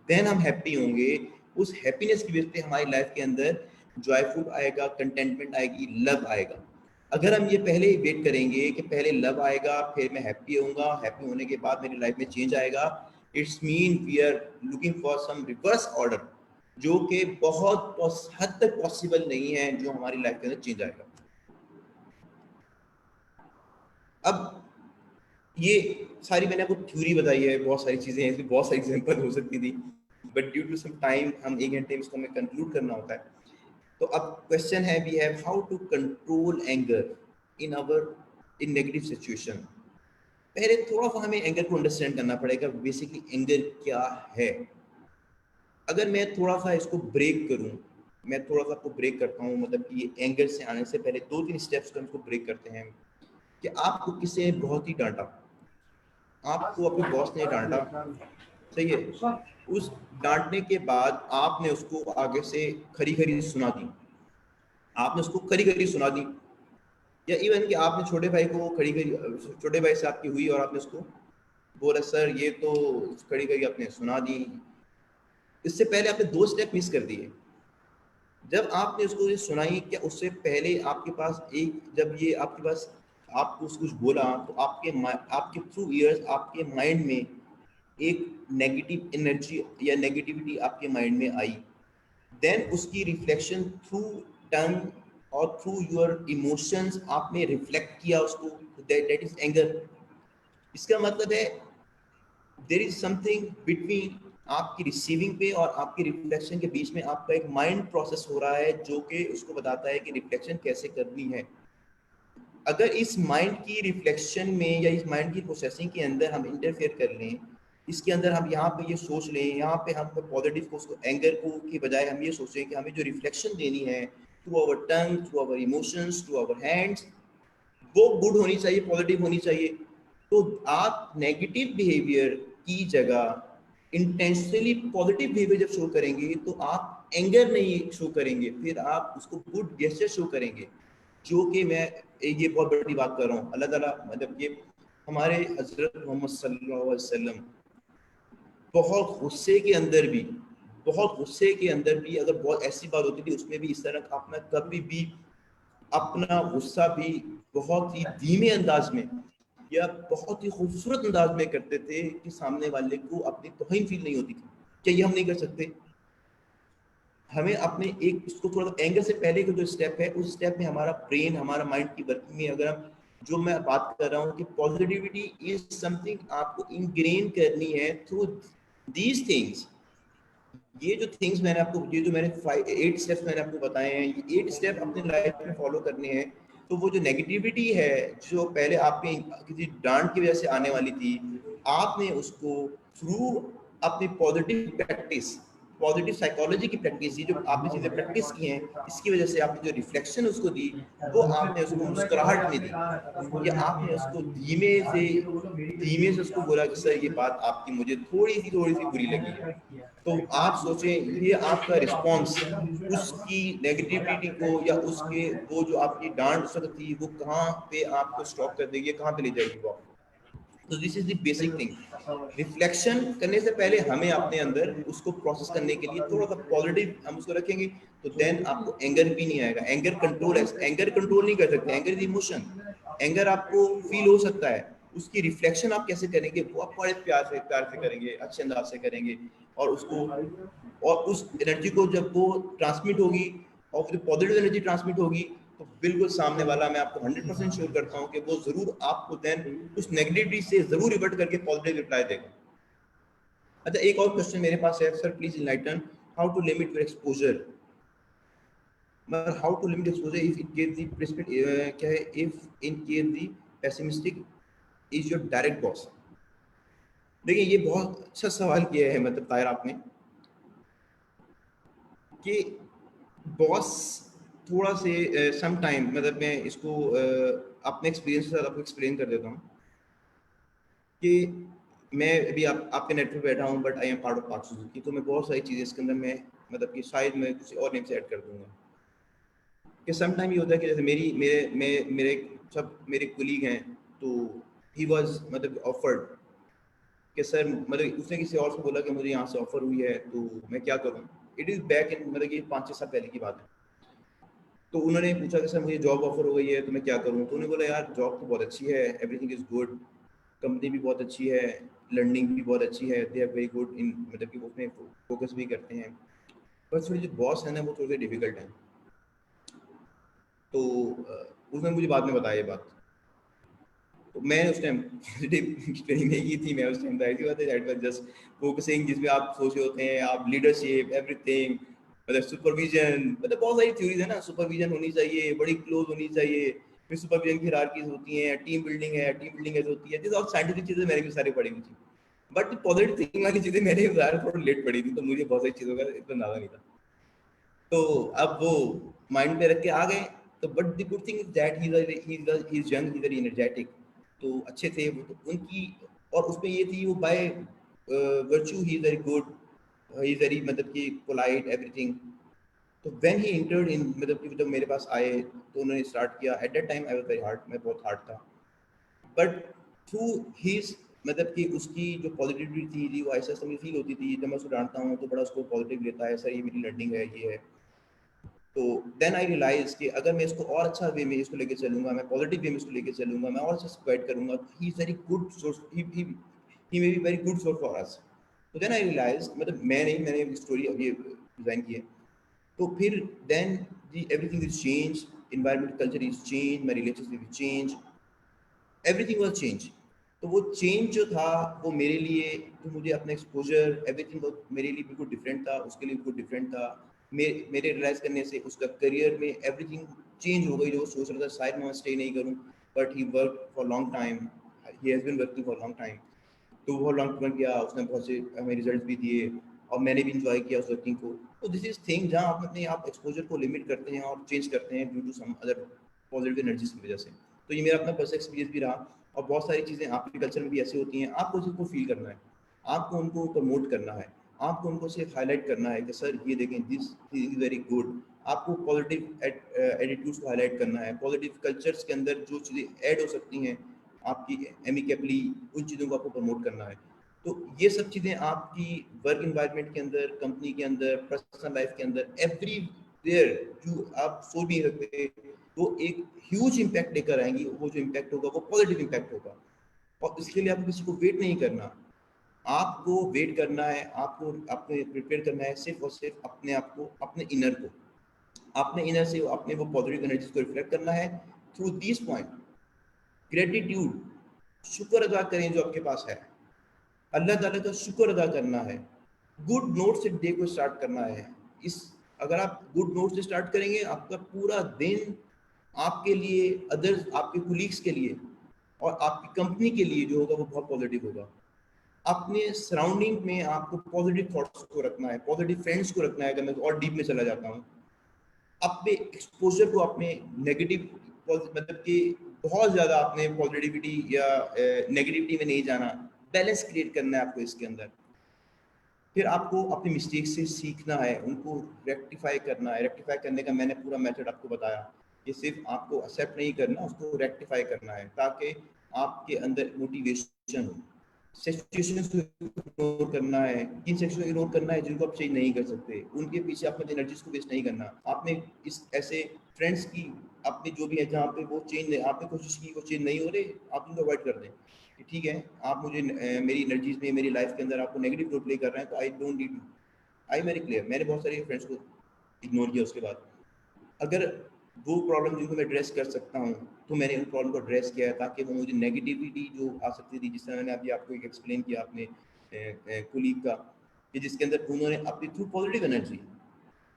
देन हम हैप्पी होंगे, उस हैप्पीनेस की वजह से हमारी लाइफ के अंदर जॉयफुल आएगा, कंटेंटमेंट आएगी, लव आएगा। अगर हम ये पहले ही वेट करेंगे कि पहले लव आएगा फिर मैं हैप्पी होऊंगा, हैप्पी होने के बाद मेरी लाइफ में चेंज आएगा, it's mean we are looking for some reverse order जो कि बहुत हद तक पॉसिबल नहीं है जो हमारी लाइफ के अंदर चेंज आएगा। अब ये सारी मैंने आपको थ्योरी बताई है, बहुत सारी चीजें हैं, इसमें बहुत सारी एग्जांपल हो सकती थी, but due to some time हम 1 घंटे में इसको हमें कंक्लूड करना होता है। तो अब क्वेश्चन है we have how to control anger in negative situation. पहले थोड़ा सा हमें एंगर को अंडरस्टैंड करना पड़ेगा, बेसिकली एंगर क्या है। अगर मैं थोड़ा सा इसको ब्रेक करूं, मैं थोड़ा सा आपको ब्रेक करता हूं, मतलब कि ये एंगर से आने से पहले 2-3 स्टेप्स को इसको ब्रेक करते हैं कि आपको किसी ने बहुत ही डांटा, आपको अपने बॉस ने डांटा, सही है, उस डांटने के बाद आपने उसको आगे से खरी खरी सुना दी, आपने उसको खरी खरी सुना दी, या इवन कि आपने छोटे भाई को खड़ी खरी, छोटे भाई से आपकी हुई और आपने उसको बोला सर ये तो खड़ी खरी आपने सुना दी, इससे पहले आपने 2 स्टेप मिस कर दिए। जब आपने उसको ये सुनाई, क्या उससे पहले आपके पास जब ये आपके पास आपको कुछ बोला तो आपके थ्रू ईयर्स आपके माइंड में एक नेगेटिव एनर्जी या नेगेटिविटी आपके माइंड में आई, देन उसकी रिफ्लेक्शन थ्रू टंग और थ्रू योर इमोशंस आपने रिफ्लेक्ट किया उसको, दैट इज एंगर। इसका मतलब है देयर इज समथिंग बिटवीन आपकी रिसीविंग पे और आपकी रिफ्लेक्शन के बीच में आपका एक माइंड प्रोसेस हो रहा है जो कि उसको बताता है कि रिफ्लेक्शन कैसे करनी है। अगर इस माइंड की रिफ्लेक्शन में या इस माइंड की प्रोसेसिंग के अंदर हम इंटरफेयर कर लें, इसके अंदर हम यहाँ पे ये सोच लें, यहाँ पे हम पॉजिटिव को, उसको एंगर को की बजाय हम ये सोचें कि हमें जो रिफ्लेक्शन देनी है through our tongue, through our emotions, through our hands, वो गुड होनी चाहिए, पॉजिटिव होनी चाहिए। तो आप नेगेटिव बिहेवियर की जगह इंटेंशनली पॉजिटिव बिहेवियर जब शो करेंगे तो आप एंगर नहीं शो करेंगे, फिर आप उसको गुड गेस्चर शो करेंगे, जो कि मैं ये बहुत बड़ी बात कर रहा हूँ। अल्लाह ताला मतलब ये हमारे हजरत मोहम्मद सल्लल्लाहु अलैहि वसल्लम बहुत गुस्से के अंदर भी, अगर बहुत ऐसी बात होती थी उसमें भी इस तरह अपना कभी भी अपना गुस्सा भी बहुत ही धीमे अंदाज में या बहुत ही खूबसूरत अंदाज में करते थे कि सामने वाले को अपनी तौहीन फील नहीं होती थी। क्या ये हम नहीं कर सकते? हमें अपने एक इसको थोड़ा एंगर से पहले का जो स्टेप है उस स्टेप में हमारा ब्रेन, हमारा माइंड की वर्किंग में अगर हम जो मैं बात कर रहा हूँ कि पॉजिटिविटी इज समथिंग आपको इनग्रेन करनी है थ्रू दीज थिंग्स। ये जो थिंग्स मैंने आपको, ये जो मैंने 8 स्टेप्स मैंने आपको बताए हैं, ये 8 स्टेप अपने लाइफ में फॉलो करने हैं। तो वो जो नेगेटिविटी है जो पहले आपके किसी डांट की वजह से आने वाली थी, आपने उसको थ्रू अपनी पॉजिटिव प्रैक्टिस, पॉजिटिव साइकोलॉजी की प्रैक्टिस, ये जो आपने चीज़ें प्रैक्टिस की हैं, इसकी वजह से आपने जो रिफ्लेक्शन उसको दी, वो आपने उसको मुस्कुराहट में दी, या आपने उसको धीमे से उसको बोला कि सर ये बात आपकी मुझे थोड़ी सी बुरी लगी है। तो आप सोचें ये आपका रिस्पॉन्स उसकी नेगेटिविटी को या उसके वो जो आपकी डांट उस वक्त थी वो कहाँ पे आपको स्टॉप कर देगी, कहाँ पे ले जाएगी वो आपको। तो this is the basic thing. Reflection करने से पहले हमें अपने अंदर उसको प्रोसेस करने के लिए थोड़ा सा पॉजिटिव हम उसको रखेंगे, तो देन आपको एंगर भी नहीं आएगा। एंगर कंट्रोल है, एंगर कंट्रोल नहीं कर सकते, एंगर इज इमोशन। एंगर आपको फील हो सकता है, उसकी रिफ्लेक्शन आप कैसे करेंगे, वो आप बड़े प्यार से करेंगे, अच्छे अंदाज से करेंगे, और उसको और उस एनर्जी को जब वो ट्रांसमिट होगी और फिर पॉजिटिव एनर्जी ट्रांसमिट होगी, तो बिल्कुल सामने वाला, मैं आपको 100% श्योर करता हूँ कि वो जरूर आपको देन उस नेगेटिविटी से जरूर रिवर्ट करके पॉजिटिव रिप्लाई देगा। अच्छा, एक और क्वेश्चन मेरे पास है, sir please enlighten how to limit your exposure. How to limit exposure if in case the प्रेसिपिट क्या है, if in case the pessimistic is your direct boss. देखिए ये बहुत अच्छा सवाल किया है, मतलब ताहिर आपने, कि बॉस थोड़ा से सम टाइम, मतलब मैं इसको अपने एक्सपीरियंस के साथ आपको एक्सप्लेन कर देता हूँ कि मैं अभी आपके नेट पे बैठा हूँ, but I am part of part Suzuki, तो मैं बहुत सारी चीज़ें इसके अंदर मैं मतलब कि शायद मैं किसी और नेम से ऐड कर दूंगा। कि सम टाइम ये होता है कि जैसे मेरे कुलीग हैं, तो ही वाज मतलब ऑफर्ड कि सर, मतलब उसने किसी और से बोला कि मुझे यहाँ से ऑफर हुई है, तो मैं क्या करूँ। इट इज़ बैक इन, मतलब कि 5-6 साल पहले की बात है। तो उन्होंने पूछा कि सर मुझे जॉब ऑफर हो गई है, तो मैं क्या करूँ। तो उन्होंने बोला यार जॉब तो बहुत अच्छी है, एवरीथिंग इज़ गुड, कंपनी भी बहुत अच्छी है, लर्निंग भी बहुत अच्छी है, they are very good in, मतलब कि वो उसमें फोकस भी करते हैं, बस थोड़ी जो बॉस है ना वो थोड़े डिफिकल्ट हैं। तो उसने मुझे बाद में बताया ये बात। तो मैं उस टाइम ट्रेनिंग नहीं की थी, मैं उस time that was just focusing, जिसमें आप सोचे होते हैं आप लीडरशिप एवरीथिंग, मतलब सुपरविजन, मतलब बहुत सारी थ्योरीज है ना, सुपरविजन होनी चाहिए, बड़ी क्लोज होनी चाहिए, फिर सुपरविजन की हायरार्कीज होती हैं, टीम बिल्डिंग है, टीम बिल्डिंग ऐसे होती है, जैसे और साइंटिफिक चीजें मैंने भी सारी पढ़ी हुई थी, बट पॉजिटिव थिंकिंग वाली चीजें मैंने ज़्यादा थोड़ा लेट पढ़ी थी, तो मुझे बहुत सारी चीज़ों का इतना ज़्यादा नहीं था। तो अब वो माइंड पे रख के आ गए। तो but the good thing is that he is young, he very energetic, तो अच्छे थे वो, तो उनकी, और उसमें ये थी वो by virtue he is very good, he is very, मतलब कि पोलाइट एवरीथिंग। तो व्हेन ही एंटर्ड इन, मतलब कि जब मेरे पास आए तो उन्होंने स्टार्ट किया, at that time I was very hard, मैं बहुत हार्ड था, बट थ्रू हिज, मतलब कि उसकी जो पॉजिटिविटी थी वो ऐसा मुझे फील होती थी, जब मैं उसको डांटता हूँ तो बड़ा उसको पॉजिटिव लेता है, सर ये मेरी लर्निंग है, ये है। तो देन आई रियलाइज कि अगर मैं इसको और अच्छा वे में इसको लेके चलूंगा, मैं पॉजिटिव वे में इसको लेके चलूंगा, मैं और अच्छा गाइड करूंगा, तो he is very good source, he may be very good source for us. तो देन आई रियलाइज, मतलब मैंने स्टोरी अभी डिजाइन की है, तो फिर then the everything is change, environment culture is change, my relationship is change, everything was change. तो वो चेंज जो था वो मेरे लिए, जो मुझे अपना एक्सपोजर एवरीथिंग मेरे लिए बिल्कुल डिफरेंट था, उसके लिए बिल्कुल डिफरेंट था। मेरे रियलाइज करने से उसका करियर में एवरीथिंग चेंज हो गई। जो वो सोच रहा था शायद मैं स्टे नहीं करूँ, but he work for long time, he has been working for long time. तो वो लॉन्ग टर्म किया, उसने बहुत से हमें रिजल्ट भी दिए, और मैंने भी इंजॉय किया उस वर्किंग को। तो दिस इज थिंग जहाँ आप अपने आप एक्सपोजर को लिमिट करते हैं और चेंज करते हैं due to some other positive energies की वजह से। तो ये मेरा अपना पर्सनल एक्सपीरियंस भी रहा। और बहुत सारी चीज़ें आपके कल्चर में भी ऐसी होती हैं, आपको जिसको फील करना है, आपको उनको प्रमोट करना है, आपको उनको सिर्फ हाईलाइट करना है कि सर ये देखें, दिस इज वेरी गुड। आपको पॉजिटिव एटीट्यूड्स को हाईलाइट करना है, पॉजिटिव कल्चर्स के अंदर जो चीज़ें ऐड हो सकती हैं आपकी एमिकेबली, उन चीज़ों को आपको प्रमोट करना है। तो ये सब चीज़ें आपकी वर्क इन्वायरमेंट के अंदर, कंपनी के अंदर, पर्सनल लाइफ के अंदर, एवरीवेयर जो आप सोच भी नहीं सकते, वो एक ह्यूज इम्पैक्ट लेकर आएंगी। वो जो इम्पैक्ट होगा वो पॉजिटिव इम्पैक्ट होगा, और इसके लिए आपको किसी को वेट नहीं करना। आपको वेट करना है, आपको अपने प्रिपेयर करना है सिर्फ और सिर्फ अपने आप को, अपने इनर को, अपने इनर से अपने वो पॉजिटिव एनर्जीज को रिफ्लेक्ट करना है थ्रू दिस पॉइंट। ग्रेटिट्यूड, शुक्र अदा करें जो आपके पास है, अल्लाह ताला का शुक्र अदा करना है, गुड नोट से डे को स्टार्ट करना है। इस अगर आप गुड नोट से स्टार्ट करेंगे, आपका पूरा दिन आपके लिए, अदर्स, आपके कुलीग्स के लिए और आपकी कंपनी के लिए जो होगा वो बहुत पॉजिटिव होगा। अपने सराउंडिंग में आपको पॉजिटिव थॉट्स को रखना है, पॉजिटिव फ्रेंड्स को रखना है। अगर मैं और डीप में चला जाता हूँ, अपने एक्सपोजर को, अपने नेगेटिव मतलब कि बहुत ज़्यादा आपने पॉजिटिविटी या नेगेटिविटी में नहीं जाना, बैलेंस क्रिएट करना है आपको इसके अंदर। फिर आपको अपनी मिस्टेक से सीखना है, उनको रेक्टिफाई करना है। रेक्टिफाई करने का मैंने पूरा मेथड आपको बताया। ये सिर्फ आपको एक्सेप्ट नहीं करना, उसको रेक्टिफाई करना है ताकि आपके अंदर मोटिवेशन हो। सिचुएशंस को इग्नोर करना है, किन सिचुएशन को इग्नोर करना है जिनको आप चेंज नहीं कर सकते, उनके पीछे अपनी एनर्जीज को वेस्ट नहीं करना। आपने इस ऐसे फ्रेंड्स की, अपनी जो भी है जहाँ पे वो चेंज नहीं, आपने कोशिश की वो चेंज नहीं हो रहे, आप उनको अवॉइड कर दें कि ठीक है, आप मुझे मेरी एनर्जीज में, मेरी लाइफ के अंदर आपको नेगेटिव रोल प्ले कर रहे हैं, तो I don't need you. I very clear, मैंने बहुत सारे फ्रेंड्स को इग्नोर किया। उसके बाद अगर वो प्रॉब्लम जिनको मैं एड्रेस कर सकता हूँ तो मैंने उन प्रॉब्लम को एड्रेस किया है, ताकि वो मुझे नेगेटिविटी जो आ सकती थी, जिस तरह मैंने अभी आपको एक एक्सप्लेन किया अपने कुलीग का, कि जिसके अंदर उन्होंने अपनी थ्रू पॉजिटिव एनर्जी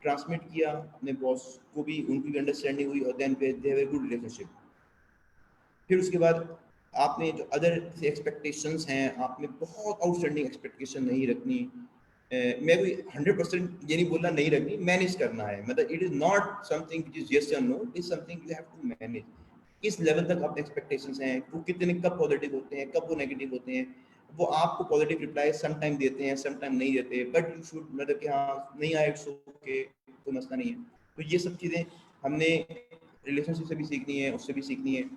ट्रांसमिट किया अपने बॉस को भी, उनकी भी अंडरस्टैंडिंग हुई और then they have a good relationship. फिर उसके बाद आपने जो अदर एक्सपेक्टेशंस हैं, आपने बहुत आउटस्टैंडिंग एक्सपेक्टेशन नहीं रखनी। मैं कोई 100% ये नहीं बोलना नहीं रखनी, मैनेज करना है। मतलब it is not something which is yes और no, it is something you have to manage. किस लेवल तक आपके एक्सपेक्टेशंस हैं, वो कितने, कब पॉजिटिव होते हैं, कब वो नेगेटिव होते हैं। वो आपको पॉजिटिव रिप्लाई सम टाइम देते हैं, सम टाइम नहीं देते, बट यू शुड, मतलब कि हाँ नहीं आए, इट्स ओके, कोई मसला नहीं है। तो ये सब चीज़ें हमने रिलेशनशिप से भी सीखनी है, उससे भी सीखनी है।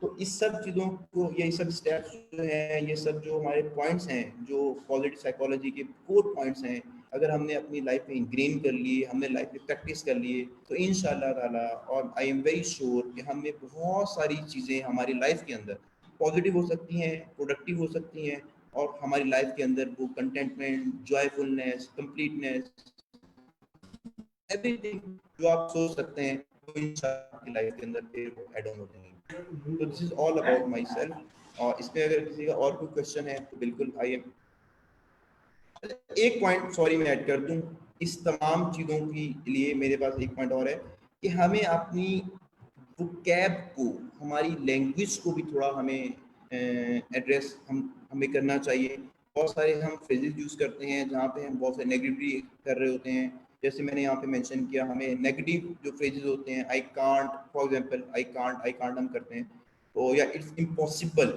तो इस सब चीज़ों को, ये सब स्टेप्स जो हैं, ये सब जो हमारे पॉइंट्स हैं, जो पॉजिटिव साइकोलॉजी के कोर पॉइंट्स हैं, अगर हमने अपनी लाइफ में इंग्रेन कर लिए, हमने लाइफ में प्रैक्टिस कर लिए, तो इंशाल्लाह ताला, और आई एम वेरी श्योर कि हमें बहुत सारी चीज़ें हमारी लाइफ के अंदर पॉजिटिव हो सकती हैं, प्रोडक्टिव हो सकती हैं, और हमारी लाइफ के अंदर वो कंटेंटमेंट, जॉयफुलनेस, कंप्लीटनेस, एवरीथिंग जो आप सोच सकते हैं, वो इंशाल्लाह आपकी लाइफ के अंदर फिर ऐड ऑन हो जाएंगे। तो this is all about my self. और इसमें अगर किसी का और कोई क्वेश्चन है तो बिल्कुल आइए। एक पॉइंट सॉरी मैं ऐड कर दूं, इस तमाम चीज़ों के लिए मेरे पास एक पॉइंट और है कि हमें अपनी वोकैब को, हमारी लैंग्वेज को भी थोड़ा हमें एड्रेस हमें करना चाहिए। बहुत सारे हम फ्रेजेस यूज़ करते हैं जहाँ पे हम बहुत सारे नेगेटिविटी कर रहे होते हैं। जैसे मैंने यहाँ पे मेंशन किया, हमें नेगेटिव जो फ्रेजेस होते हैं, I can't, for example I can't हम करते हैं, तो या इट्स इम्पॉसिबल।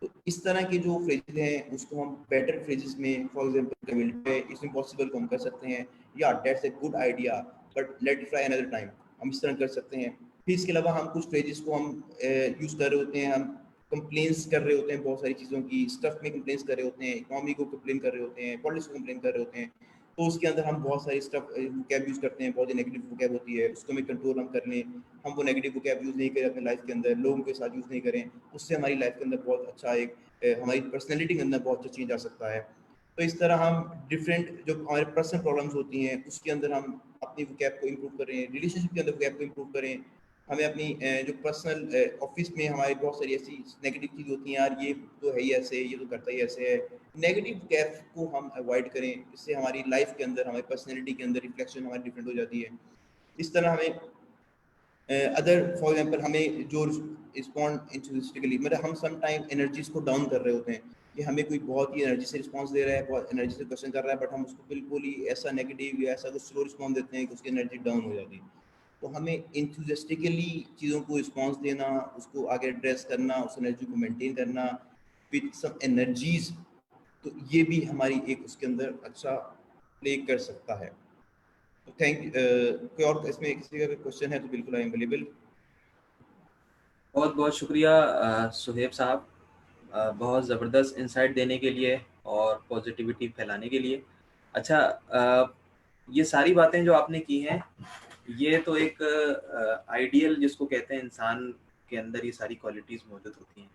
तो इस तरह के जो फ्रेजेस हैं उसको हम बेटर फ्रेजेस में, फॉर एग्जांपल इट्स इम्पॉसिबल को हम कर सकते हैं, या that's a good idea but let try another time, हम इस तरह कर सकते हैं। फिर इसके अलावा हम कुछ फ्रेजेस को हम यूज़ कर रहे होते हैं, हम कंप्लेंट्स कर रहे होते हैं बहुत सारी चीज़ों की, स्टफ में कंप्लेंट्स कर रहे होते हैं, इकोनॉमी को कंप्लेन कर रहे होते हैं, पॉलिटिक्स को कंप्लेन कर रहे होते हैं। तो उसके अंदर हम बहुत सारी स्टफ वोकैब यूज़ करते हैं, बहुत ही नेगेटिव वोकैब होती है, उसको हमें कंट्रोल हम कर लें, हम वो नेगेटिव वोकैब यूज़ नहीं करें अपनी लाइफ के अंदर, लोगों के साथ यूज़ नहीं करें, उससे हमारी लाइफ के अंदर बहुत अच्छा एक हमारी पर्सनैलिटी के अंदर बहुत अच्छा चेंज आ सकता है। तो इस तरह हम डिफरेंट जो हमारे पर्सनल प्रॉब्लम्स होती हैं उसके अंदर हम अपनी वोकैब को इम्प्रूव करें, रिलेशनशिप के अंदर वोकैब को इम्प्रूव करें। हमें अपनी जो पर्सनल ऑफिस में हमारी बहुत सारी ऐसी नेगेटिव चीज़ होती हैं, यार ये तो है ही ऐसे, ये तो करता ही ऐसे है, नेगेटिव गैप को हम अवॉइड करें। इससे हमारी लाइफ के अंदर, हमारी पर्सनैलिटी के अंदर रिफ्लेक्शन हमारी डिफरेंट हो जाती है। इस तरह हमें अदर फॉर एग्जांपल हमें जो रिस्पॉन्ड इंथुसिस्टिकली, मतलब हम सम टाइम एनर्जीज को डाउन कर रहे होते हैं कि हमें कोई बहुत ही एनर्जी से रिस्पॉन्स दे रहा है, बहुत एनर्जी से क्वेश्चन कर रहा है, बट हम उसको बिल्कुल ही ऐसा नेगेटिव या ऐसा कुछ स्लो रिस्पॉन्स देते हैं कि उसकी एनर्जी डाउन हो जाती है। तो हमें इंथुसिस्टिकली चीज़ों को रिस्पॉन्स देना, उसको आगे एड्रेस करना, उस एनर्जी को मेंटेन करना विद सम एनर्जीज, तो ये भी हमारी एक उसके अंदर अच्छा प्ले कर सकता है। तो कोई और इसमें किसी का क्वेश्चन है तो बिल्कुल आई एम अवेलेबल। बहुत बहुत शुक्रिया सुहेब साहब, बहुत ज़बरदस्त इंसाइट देने के लिए और पॉजिटिविटी फैलाने के लिए। अच्छा, ये सारी बातें जो आपने की हैं, ये तो एक आइडियल जिसको कहते हैं इंसान के अंदर ये सारी क्वालिटीज़ मौजूद होती हैं,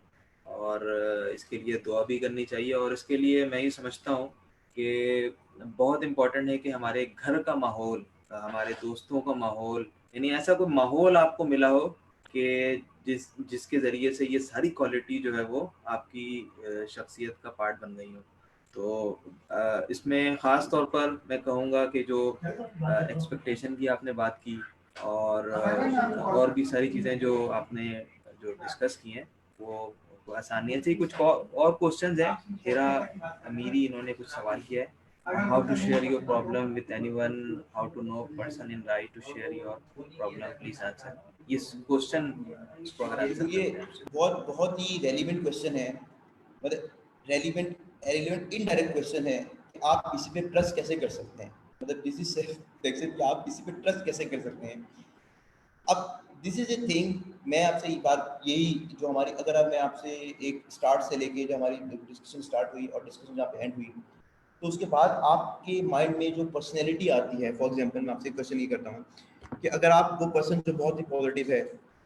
और इसके लिए दुआ भी करनी चाहिए। और इसके लिए मैं ये समझता हूँ कि बहुत इम्पोर्टेंट है कि हमारे घर का माहौल, हमारे दोस्तों का माहौल, यानी ऐसा कोई माहौल आपको मिला हो कि जिसके ज़रिए से ये सारी क्वालिटी जो है वो आपकी शख्सियत का पार्ट बन गई हो। तो इसमें ख़ास तौर पर मैं कहूँगा कि जो एक्सपेक्टेशन की आपने बात की और भी सारी चीज़ें जो आपने जो डिस्कस की हैं वो आसानी है। कुछ और क्वेश्चंस हैं। हेरा अमीरी इन्होंने कुछ सवाल किया है। How to share your problem with anyone? How to know person in right to share your problem? Please answer. इस क्वेश्चन इसको अगर देखो आंसर ये करते हैं आपसे। बहुत ही रेलिवेंट क्वेश्चन है, मतलब रेलिवेंट रेलिवेंट इनडायरेक्ट क्वेश्चन है कि आप किसी पे ट्रस्ट कैसे कर सकते हैं, मतलब दिस इज सेल्फ कि आप किसी पे ट्रस्ट कैसे कर सकते हैं। अब दिस इज ए थिंग, मैं आपसे ये बात यही जो हमारी, अगर अब मैं आपसे एक स्टार्ट से लेके जो हमारी डिस्कशन स्टार्ट हुई और डिस्कशन जहाँ पे एंड हुई, तो उसके बाद आपके माइंड में जो पर्सनैलिटी आती है, फॉर एग्जांपल मैं आपसे क्वेश्चन ये करता हूँ कि अगर आप वो पर्सन जो बहुत ही पॉजिटिव है,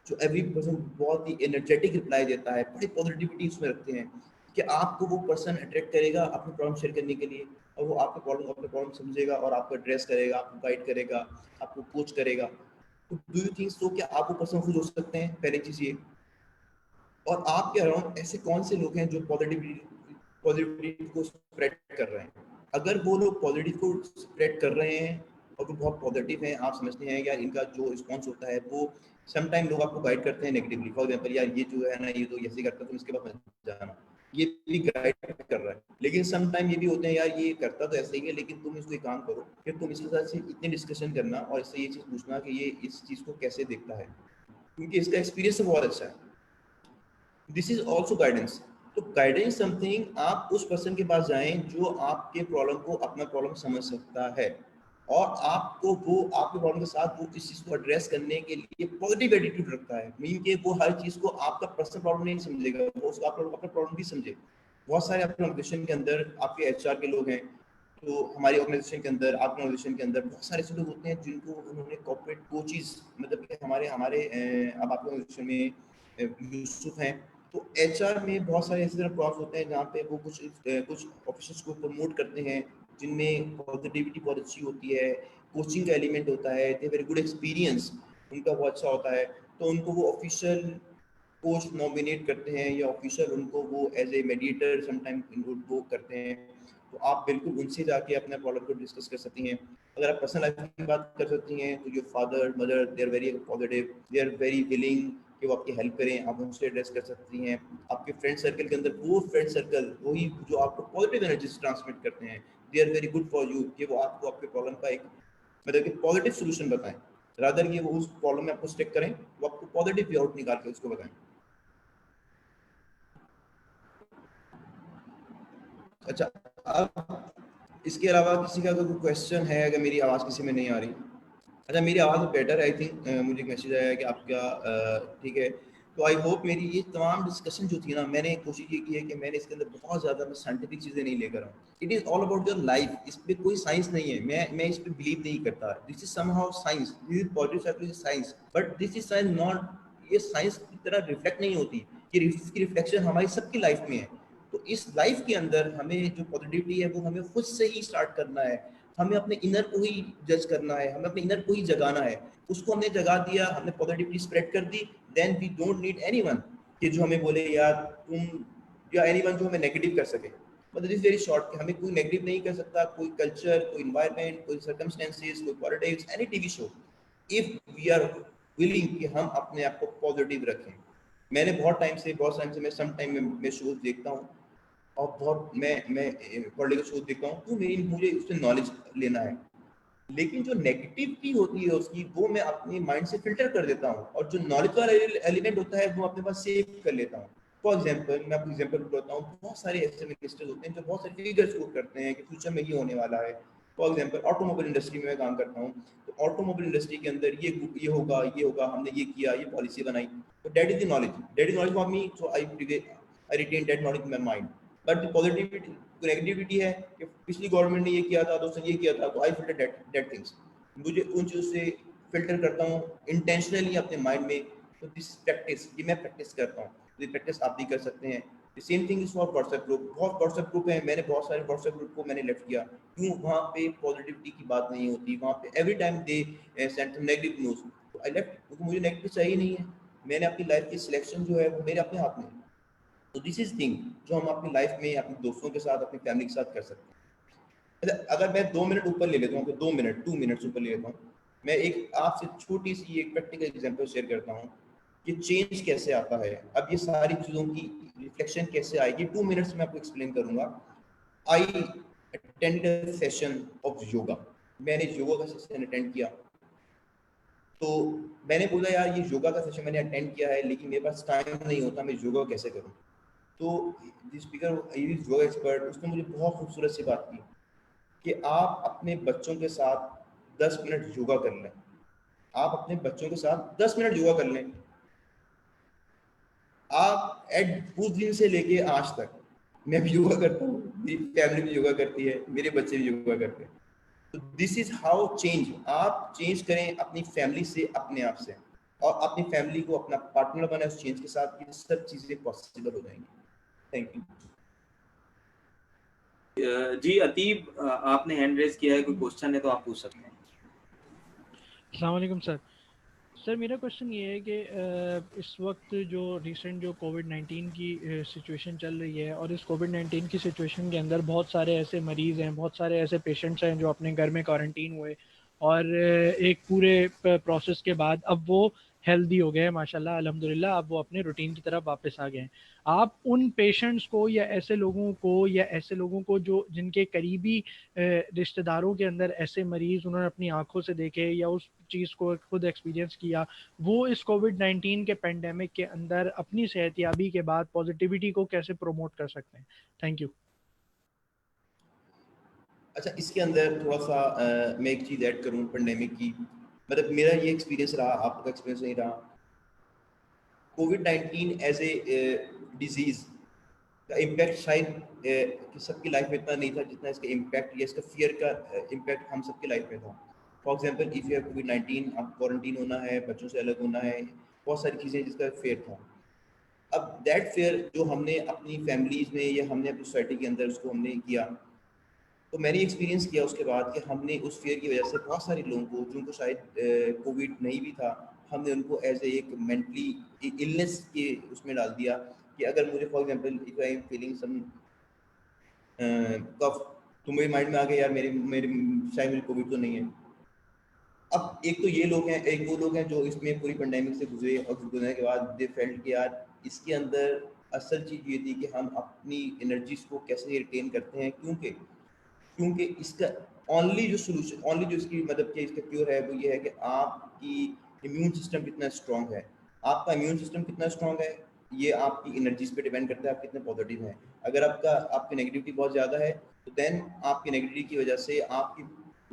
जो एवरी पर्सन बहुत ही एनर्जेटिक रिप्लाई देता है, बड़ी पॉजिटिविटी उसमें रखते हैं, कि आपको वो पर्सन अट्रैक्ट करेगा अपनी प्रॉब्लम शेयर करने के लिए, और वो आपके प्रॉब्लम समझेगा और आपको एड्रेस करेगा, आपको गाइड करेगा, आपको कोच करेगा। तो डू यू थिंक सो क्या आप वो पर्सन खुद हो सकते हैं? पहली चीज़ ये। और आपके अराउंड ऐसे कौन से लोग हैं जो पॉजिटिविटी को स्प्रेड कर रहे हैं? अगर वो लोग पॉजिटिव को स्प्रेड कर रहे हैं और वो बहुत पॉजिटिव हैं, आप समझते हैं यार इनका जो रिस्पॉन्स होता है वो, समटाइम लोग आपको गाइड करते हैं नेगेटिवली, फॉर एग्जांपल यार ये जो है ना ये तो ऐसे करता है तुम इसके पास मत जाना, ये भी गाइड कर रहा है। लेकिन समटाइम ये भी होते हैं यार ये करता तो ऐसे ही है लेकिन तुम इसको एक काम करो कि तुम इसके साथ से इतनी डिस्कशन करना और इससे ये चीज़ पूछना कि ये इस चीज़ को कैसे देखता है, क्योंकि इसका एक्सपीरियंस बहुत अच्छा है। This is also guidance. तो गाइडेंस समथिंग, आप उस पर्सन के पास जाएं जो आपके प्रॉब्लम को अपना प्रॉब्लम समझ सकता है और आपको वो आपके प्रॉब्लम के साथ वो इस चीज़ को एड्रेस करने के लिए पॉजिटिव एटीट्यूड रखता है। मीन के वो हर चीज़ को आपका पर्सनल प्रॉब्लम नहीं समझेगा, वो उसको आप अपना प्रॉब्लम भी समझे। बहुत सारे आपके ऑर्गेनाइजेशन के अंदर आपके एचआर के लोग हैं, तो हमारी ऑर्गेनाइजेशन के अंदर, आपके ऑर्गेनाइजेशन के अंदर बहुत सारे ऐसे लोग होते हैं जिनको उन्होंने कॉर्पोरेट कोचिज, मतलब कि हमारे हमारे अब आपके ऑर्गेनाइजेशन में यूसुफ हैं, तो एचआर में बहुत सारे ऐसे तरह प्रॉब्स होते हैं जहाँ पे वो कुछ ऑफिसर्स को प्रमोट करते हैं जिनमें पॉजिटिविटी बहुत अच्छी होती है, कोचिंग का एलिमेंट होता है, दे वेरी गुड एक्सपीरियंस उनका बहुत अच्छा होता है, तो उनको वो ऑफिशियल कोच नॉमिनेट करते हैं या ऑफिशियल उनको वो एज ए मेडिएटर समटाइम वो करते हैं। तो आप बिल्कुल उनसे जाके अपने प्रॉब्लम को डिस्कस कर सकती हैं। अगर आप पर्सनल लाइफ की बात कर सकती हैं तो your father mother they are very positive, they are very willing कि वो आपकी हेल्प करें, आप उनसे एड्रेस कर सकती हैं। आपके फ्रेंड सर्कल के अंदर वो फ्रेंड सर्कल वही जो आपको पॉजिटिव एनर्जी ट्रांसमिट करते हैं, they are very good for you, कि वो आपको आपके प्रॉब्लम का एक मतलब कि पॉजिटिव सोल्यूशन बताएं, रादर कि वो उस प्रॉब्लम में आपको स्टिक करें, वो आपको पॉजिटिव वे आउट निकाल के उसको बताएं। अच्छा, अब इसके अलावा किसी का कोई क्वेश्चन है? अगर मेरी आवाज़ किसी में नहीं आ रही, अच्छा मेरी आवाज़ बेटर आई थिंक, मुझे एक मैसेज आया कि आपका ठीक है। तो आई होप मेरी ये तमाम डिस्कशन जो थी ना, मैंने कोशिश ये की है कि मैंने इसके अंदर बहुत ज़्यादा मैं साइंटिफिक चीज़ें नहीं लेकर आऊँ। It is all about your life, इस पर कोई साइंस नहीं है, मैं इस पर बिलीव नहीं करता। This is somehow science, this is positive psychology science, but this is science not, ये साइंस की तरह रिफ्लेक्ट नहीं होती, ये इसकी रिफ्लेक्शन हमारी सबकी लाइफ में है। तो इस लाइफ के अंदर हमें जो पॉजिटिविटी है वो हमें खुद से ही स्टार्ट करना है, हमें अपने इनर को ही जज करना है, हमें अपने इनर को ही जगाना है। उसको हमने जगा दिया, हमने पॉजिटिविटी स्प्रेड कर दी, then we don't need anyone कि जो हमें बोले यार तुम, या एनीवन जो हमें नेगेटिव कर सके। मतलब इज वेरी शॉर्ट कि हमें कोई नेगेटिव नहीं कर सकता, कोई कल्चर, कोई इन्वायरमेंट, कोई सर्कमस्टेंसेस, कोई politics, any TV show, if we are willing कि हम अपने आप को पॉजिटिव रखें। मैंने बहुत टाइम से मैं सम टाइम में शोज देखता हूँ और बहुत मैं पॉलिटिकल शोज देखता हूँ, तो मेरी मुझे उससे नॉलेज लेना है, लेकिन जो नेगेटिविटी होती है उसकी वो मैं अपने माइंड से फिल्टर कर देता हूँ और जो नॉलेज वाला एलिमेंट होता है वो अपने पास सेव कर लेता हूँ। फॉर एग्जाम्पल मैं आपको एग्जाम्पल बताता हूँ, बहुत सारे ऐसे मिनिस्टर्स होते हैं जो बहुत सारे फिगर्स कोट करते हैं कि फ्यूचर में ये होने वाला है। फॉर एग्जाम्पल ऑटोमोबाइल इंडस्ट्री में मैं काम करता हूँ, तो ऑटोमोबाइल इंडस्ट्री के अंदर ये होगा, ये होगा, हमने ये किया, ये पॉलिसी बनाई, तो that is the knowledge, that is knowledge for me, so I retain that knowledge in my mind. But positivity negativity है कि पिछली गवर्नमेंट ने ये किया था, दोस्तों ये किया था, तो आई फिल्टर दैट थिंग्स, मुझे उन चीज़ों से फिल्टर करता हूँ इंटेंशनली अपने माइंड में। तो दिस प्रैक्टिस, ये मैं प्रैक्टिस करता हूँ, ये प्रैक्टिस आप भी कर सकते हैं। The same thing is for WhatsApp group, बहुत व्हाट्सएप ग्रुप है, मैंने बहुत सारे व्हाट्सएप ग्रुप को मैंने लेफ्ट किया, क्यों? वहाँ पे पॉजिटिविटी की बात नहीं होती, वहाँ पे every time they send negative news, तो आई लेफ्ट, क्योंकि मुझे नेगेटिव चाहिए नहीं है। मैंने अपनी लाइफ की सिलेक्शन जो है वो मेरे अपने हाथ में है। तो दिस इज थिंग जो हम अपनी लाइफ में अपने दोस्तों के साथ, अपनी फैमिली के साथ कर सकते हैं। अगर मैं 2 मिनट ऊपर ले लेता हूँ, तो 2 मिनट 2 मिनट्स ऊपर ले लेता हूँ, मैं एक आपसे छोटी सी एक प्रैक्टिकल एग्जांपल शेयर करता हूँ कि चेंज कैसे आता है। अब ये सारी चीज़ों की रिफ्लेक्शन कैसे आएगी, 2 मिनट्स में आपको एक्सप्लेन करूंगा। I attended a session of yoga. मैंने योगा का सेशन अटेंड किया, तो मैंने बोला यार ये योगा का सेशन मैंने अटेंड किया है, लेकिन मेरे पास टाइम नहीं होता, मैं योगा कैसे करूँ। तो स्पीकर योगा एक्सपर्ट, उसने मुझे बहुत खूबसूरत सी बात की कि आप अपने बच्चों के साथ 10 मिनट योगा कर लें। आप अपने बच्चों के साथ 10 मिनट योगा कर लें। आप उस दिन से लेके आज तक मैं भी योगा करता हूँ, मेरी फैमिली भी योगा करती है, मेरे बच्चे भी योगा करते हैं। तो दिस इज हाउ चेंज, आप चेंज करें अपनी फैमिली से, अपने आप से, और अपनी फैमिली को अपना पार्टनर बनाए उस चेंज के साथ, ये सब चीजें पॉसिबल हो जाएंगी। Thank you. जी अतीब, आपने हैंड रेज किया है, कोई क्वेश्चन है तो आप पूछ सकते हैं। अस्सलाम वालेकुम सर। सर मेरा क्वेश्चन ये है कि इस वक्त जो रिसेंट जो कोविड-19 की सिचुएशन चल रही है, और इस कोविड-19 की सिचुएशन के अंदर बहुत सारे ऐसे मरीज़ हैं, बहुत सारे ऐसे पेशेंट्स हैं जो अपने घर में क्वारंटीन हुए, और एक पूरे प्रोसेस के बाद अब वो हेल्दी हो गए माशाल्लाह अल्हम्दुलिल्लाह, अब वो अपने रूटीन की तरफ वापस आ गए हैं। आप उन पेशेंट्स को या ऐसे लोगों को जो जिनके करीबी रिश्तेदारों के अंदर ऐसे मरीज़ उन्होंने अपनी आंखों से देखे या उस चीज़ को खुद एक्सपीरियंस किया, वो इस कोविड-19 के पेंडेमिक के अंदर अपनी सेहतयाबी के बाद पॉजिटिविटी को कैसे प्रमोट कर सकते हैं? Thank you. अच्छा, इसके अंदर थोड़ा सा मैं एक चीज़ ऐड करूँ पेंडेमिक की, मतलब मेरा ये एक्सपीरियंस रहा, आपका एक्सपीरियंस नहीं रहा। कोविड-19 एज ए डिजीज़ का इम्पैक्ट शायद कि सबकी लाइफ में इतना नहीं था जितना इसका इम्पैक्ट या इसका फियर का इम्पैक्ट हम सबकी लाइफ में था। For example if you have कोविड-19, आप क्वारंटीन होना है, बच्चों से अलग होना है, बहुत सारी चीज़ें जिसका फियर था। अब दैट फियर जो हमने अपनी फैमिलीज़ में या हमने अपनी सोसाइटी के अंदर उसको हमने किया, तो मैंने एक्सपीरियंस किया उसके बाद कि हमने उस फियर की वजह से बहुत सारे लोगों को जिनको शायद कोविड नहीं भी था, हमने उनको एज ए एक मेंटली इलनेस के उसमें डाल दिया कि अगर मुझे for example if I am feeling some cough, तो मेरे माइंड में आ गया यार मेरे मेरे शायद मेरे कोविड तो नहीं है। अब एक तो ये लोग हैं, एक वो लोग हैं जो इसमें पूरी पेंडेमिक से गुजरे और गुजरने के बाद दे फेल्ट कि यार इसके अंदर असल चीज़ ये थी कि हम अपनी एनर्जीज को कैसे रिटेन करते हैं, क्योंकि क्योंकि इसका ओनली जो सोल्यूशन, ओनली जो इसकी मतलब कि इसका क्योर है वो ये है कि आपकी इम्यून सिस्टम कितना स्ट्रांग है। आपका इम्यून सिस्टम कितना स्ट्रांग है ये आपकी एनर्जीज पे डिपेंड करता है, आप कितने पॉजिटिव हैं। अगर आपकी नेगेटिविटी बहुत ज़्यादा है तो देन आपकी नेगेटिविटी की वजह से आपकी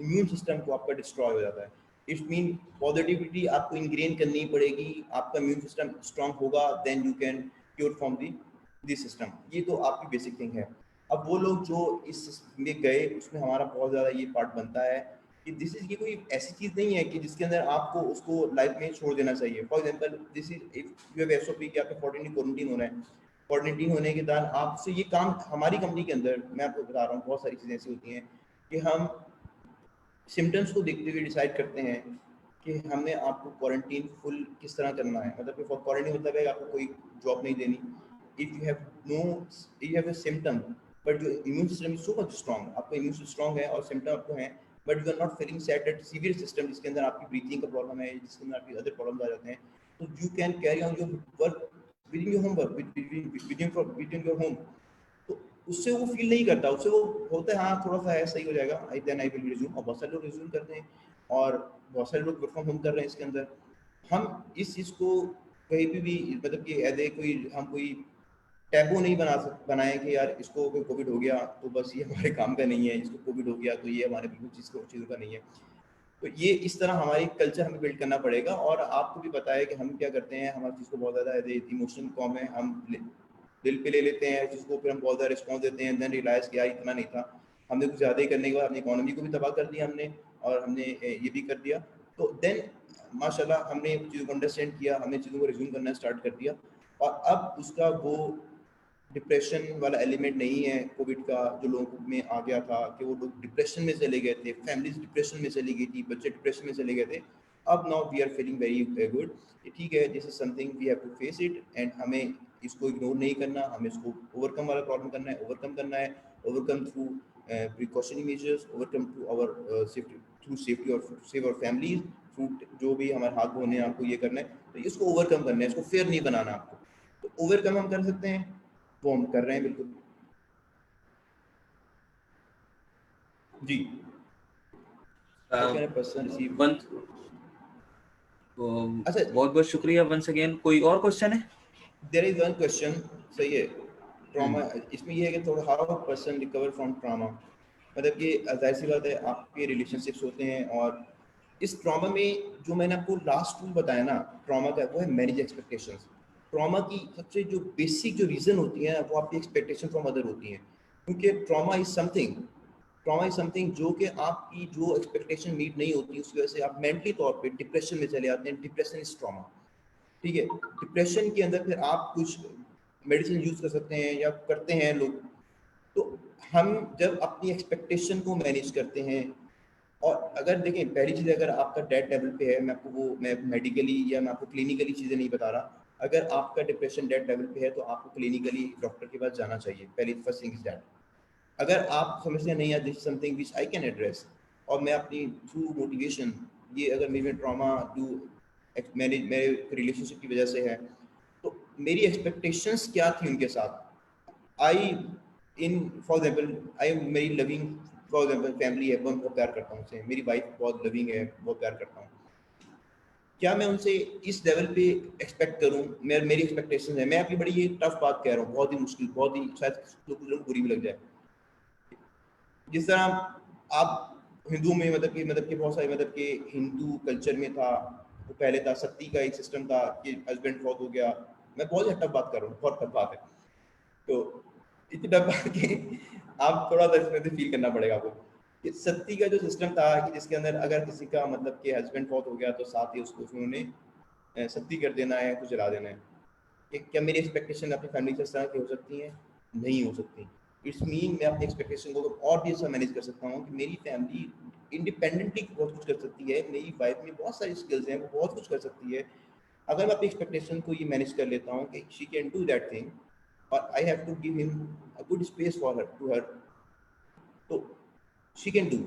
इम्यून सिस्टम को आपका डिस्ट्रॉय हो जाता है। इट्स मीन पॉजिटिविटी आपको इंग्रेन करनी पड़ेगी, आपका इम्यून सिस्टम स्ट्रांग होगा then you can cure from the system. ये तो आपकी बेसिक थिंग है। अब वो लोग जो इस में गए उसमें हमारा बहुत ज़्यादा ये पार्ट बनता है कि दिस इज, ये कोई ऐसी चीज़ नहीं है कि जिसके अंदर आपको उसको लाइफ में छोड़ देना चाहिए। For example this is if you have SOP कि आपको 14 क्वारंटीन होना है, क्वारंटीन होने के दौरान आपसे ये काम हमारी कंपनी के अंदर मैं आपको बता रहा हूँ बहुत सारी चीज़ें ऐसी होती हैं कि हम सिम्टम्स को देखते हुए डिसाइड करते हैं कि हमने आपको क्वारंटीन फुल किस तरह करना है। मतलब कि क्वारंटीन मतलब है आपको कोई जॉब नहीं देनी। If you have no, you have a symptom but your immune system is so much strong, आपका इम्यून सिस्टम स्ट्रांग है और सिम्टम आपको है but you are not feeling sad at severe system जिसके अंदर आपकी ब्रीथिंग का प्रॉब्लम है, जिसके अंदर आपकी अदर प्रॉब्लम आ जाते हैं, तो you can carry on your work with in your home work with in your home. तो उससे वो फील नहीं करता, उससे वो होता है हाँ थोड़ा सा है सही हो जाएगा, आई देन आई विल रिज्यूम। और बहुत सारे लोग रिज्यूम करते हैं और बहुत सारे लोग वर्क फ्रॉम होम कर रहे हैं। इसके अंदर हम इस चीज़ को कहीं भी मतलब कि एज ए कोई हम कोई टैबू नहीं बनाए कि यार इसको कोई कोविड हो गया तो बस ये हमारे काम का नहीं है, इसको कोविड हो गया तो ये हमारे बिल्कुल चीज़ों का नहीं है। तो ये इस तरह हमारी कल्चर हमें बिल्ड करना पड़ेगा। और आपको भी पता है कि हम क्या करते हैं, हमारी चीज़ को बहुत ज़्यादा एज ए इमोशनल फॉर्म है, हम दिल पे ले लेते हैं जिसको, फिर हम बहुत ज़्यादा रिस्पॉन्स देते हैं, देन रियलाइज़ किया इतना नहीं था, हमने कुछ ज़्यादा ही करने के बाद अपनी इकोनॉमी को भी तबाह कर दिया हमने, और हमने ये भी कर दिया। तो देन माशाल्लाह हमने चीज़ों को अंडरस्टैंड किया, हमने चीज़ों को रिज्यूम करना स्टार्ट कर दिया। और अब उसका वो डिप्रेशन वाला एलिमेंट नहीं है कोविड का जो लोगों में आ गया था कि वो लोग डिप्रेशन में चले गए थे, फैमिलीज डिप्रेशन में चली गई थी, बच्चे डिप्रेशन में चले गए थे। अब now we are feeling very good, ठीक है, this is something we have to face it, and हमें इसको इग्नोर नहीं करना, हमें इसको ओवरकम वाला प्रॉब्लम करना है, overcome through precautionary measures, overcome to our safety, through safety और सेव आवर फैमिलीज, थ्रू जो भी हमारे हाथ धोने हैं, आपको ये करना है, तो इसको ओवरकम करना है, इसको फेयर नहीं बनाना आपको, तो ओवरकम हम कर सकते हैं, वो हम कर रहे हैं बिल्कुल जी। पर्सन रिसीव वन अच्छा, बहुत बहुत शुक्रिया वंस अगेन। कोई और क्वेश्चन है? देयर इज वन क्वेश्चन, सही है, ट्रॉमा, इसमें ये है कि थोड़ा how person recover from trauma, मतलब कि जाहिर सी बात है आपके रिलेशनशिप्स होते हैं, और इस ट्रॉमा में जो मैंने आपको लास्ट टूल बताया ना ट्रॉमा का, वो है मैनेज एक्सपेक्टेशंस। ट्रॉमा की सबसे जो बेसिक जो रीज़न होती है वो आपकी एक्सपेक्टेशन फ्रॉम अदर होती हैं, क्योंकि ट्रॉमा इज समथिंग जो कि आपकी जो एक्सपेक्टेशन मीट नहीं होती, उसकी वजह से आप मेंटली तौर पे डिप्रेशन में चले आते हैं, डिप्रेशन इज ट्रॉमा, ठीक है। डिप्रेशन के अंदर फिर आप कुछ मेडिसिन यूज कर सकते हैं या करते हैं लोग, तो हम जब अपनी एक्सपेक्टेशन को मैनेज करते हैं, और अगर देखें पहली चीज़, अगर आपका डेट लेवल पे है, मैं आपको वो मैं मेडिकली या मैं आपको क्लिनिकली चीज़ें नहीं बता रहा, अगर आपका डिप्रेशन डेट लेवल पे है तो आपको क्लिनिकली डॉक्टर के पास जाना चाहिए, पहली फर्स्ट थिंग इज दैट। अगर आप समझते हैं नहीं यार this something which I can address, और मैं अपनी थ्रू मोटिवेशन, ये अगर मेरे में ट्रॉमा टू मेरे रिलेशनशिप की वजह से है, तो मेरी एक्सपेक्टेशंस क्या थी उनके साथ, I in for example I am very loving, for example family है, बहुत प्यार करता हूँ उनसे, मेरी वाइफ बहुत लविंग है, बहुत प्यार करता हूँ, क्या मैं उनसे इस लेवल पे एक्सपेक्ट करूँ, मेरी एक्सपेक्टेशन है, मैं अपनी बड़ी ये टफ बात कह रहा हूँ, बहुत ही मुश्किल, बहुत ही शायद कुछ लोगों को बुरी भी लग जाए, जिस तरह आप हिंदू में मतलब कि बहुत सारे मतलब कि हिंदू कल्चर में था, वो पहले था सती का एक सिस्टम था कि हस्बैंड फौत हो गया, मैं बहुत ही टफ बात कर रहा हूँ, बहुत टफ बात है, तो इतनी टफ बात कि आप थोड़ा सा इसमें फील करना पड़ेगा आपको, कि सती का जो सिस्टम था कि जिसके अंदर अगर किसी का मतलब कि हस्बैंड फौत हो गया तो साथ ही उसको उन्होंने सती कर देना है, कुछ जला देना है, कि क्या मेरी एक्सपेक्टेशन अपनी फैमिली से इस तरह की हो सकती है? नहीं हो सकती। इट्स मीन मैं अपनी एक्सपेक्टेशन को और भी अच्छा मैनेज कर सकता हूँ कि मेरी फैमिली इंडिपेंडेंटली बहुत कुछ कर सकती है, मेरी वाइफ में बहुत सारी स्किल्स हैं, वो बहुत कुछ कर सकती है, अगर मैं अपनी एक्सपेक्टेशन को ये मैनेज कर लेता हूँ कि she can do that thing, और I have to give him a good space for her to her, तो शी कैन डू,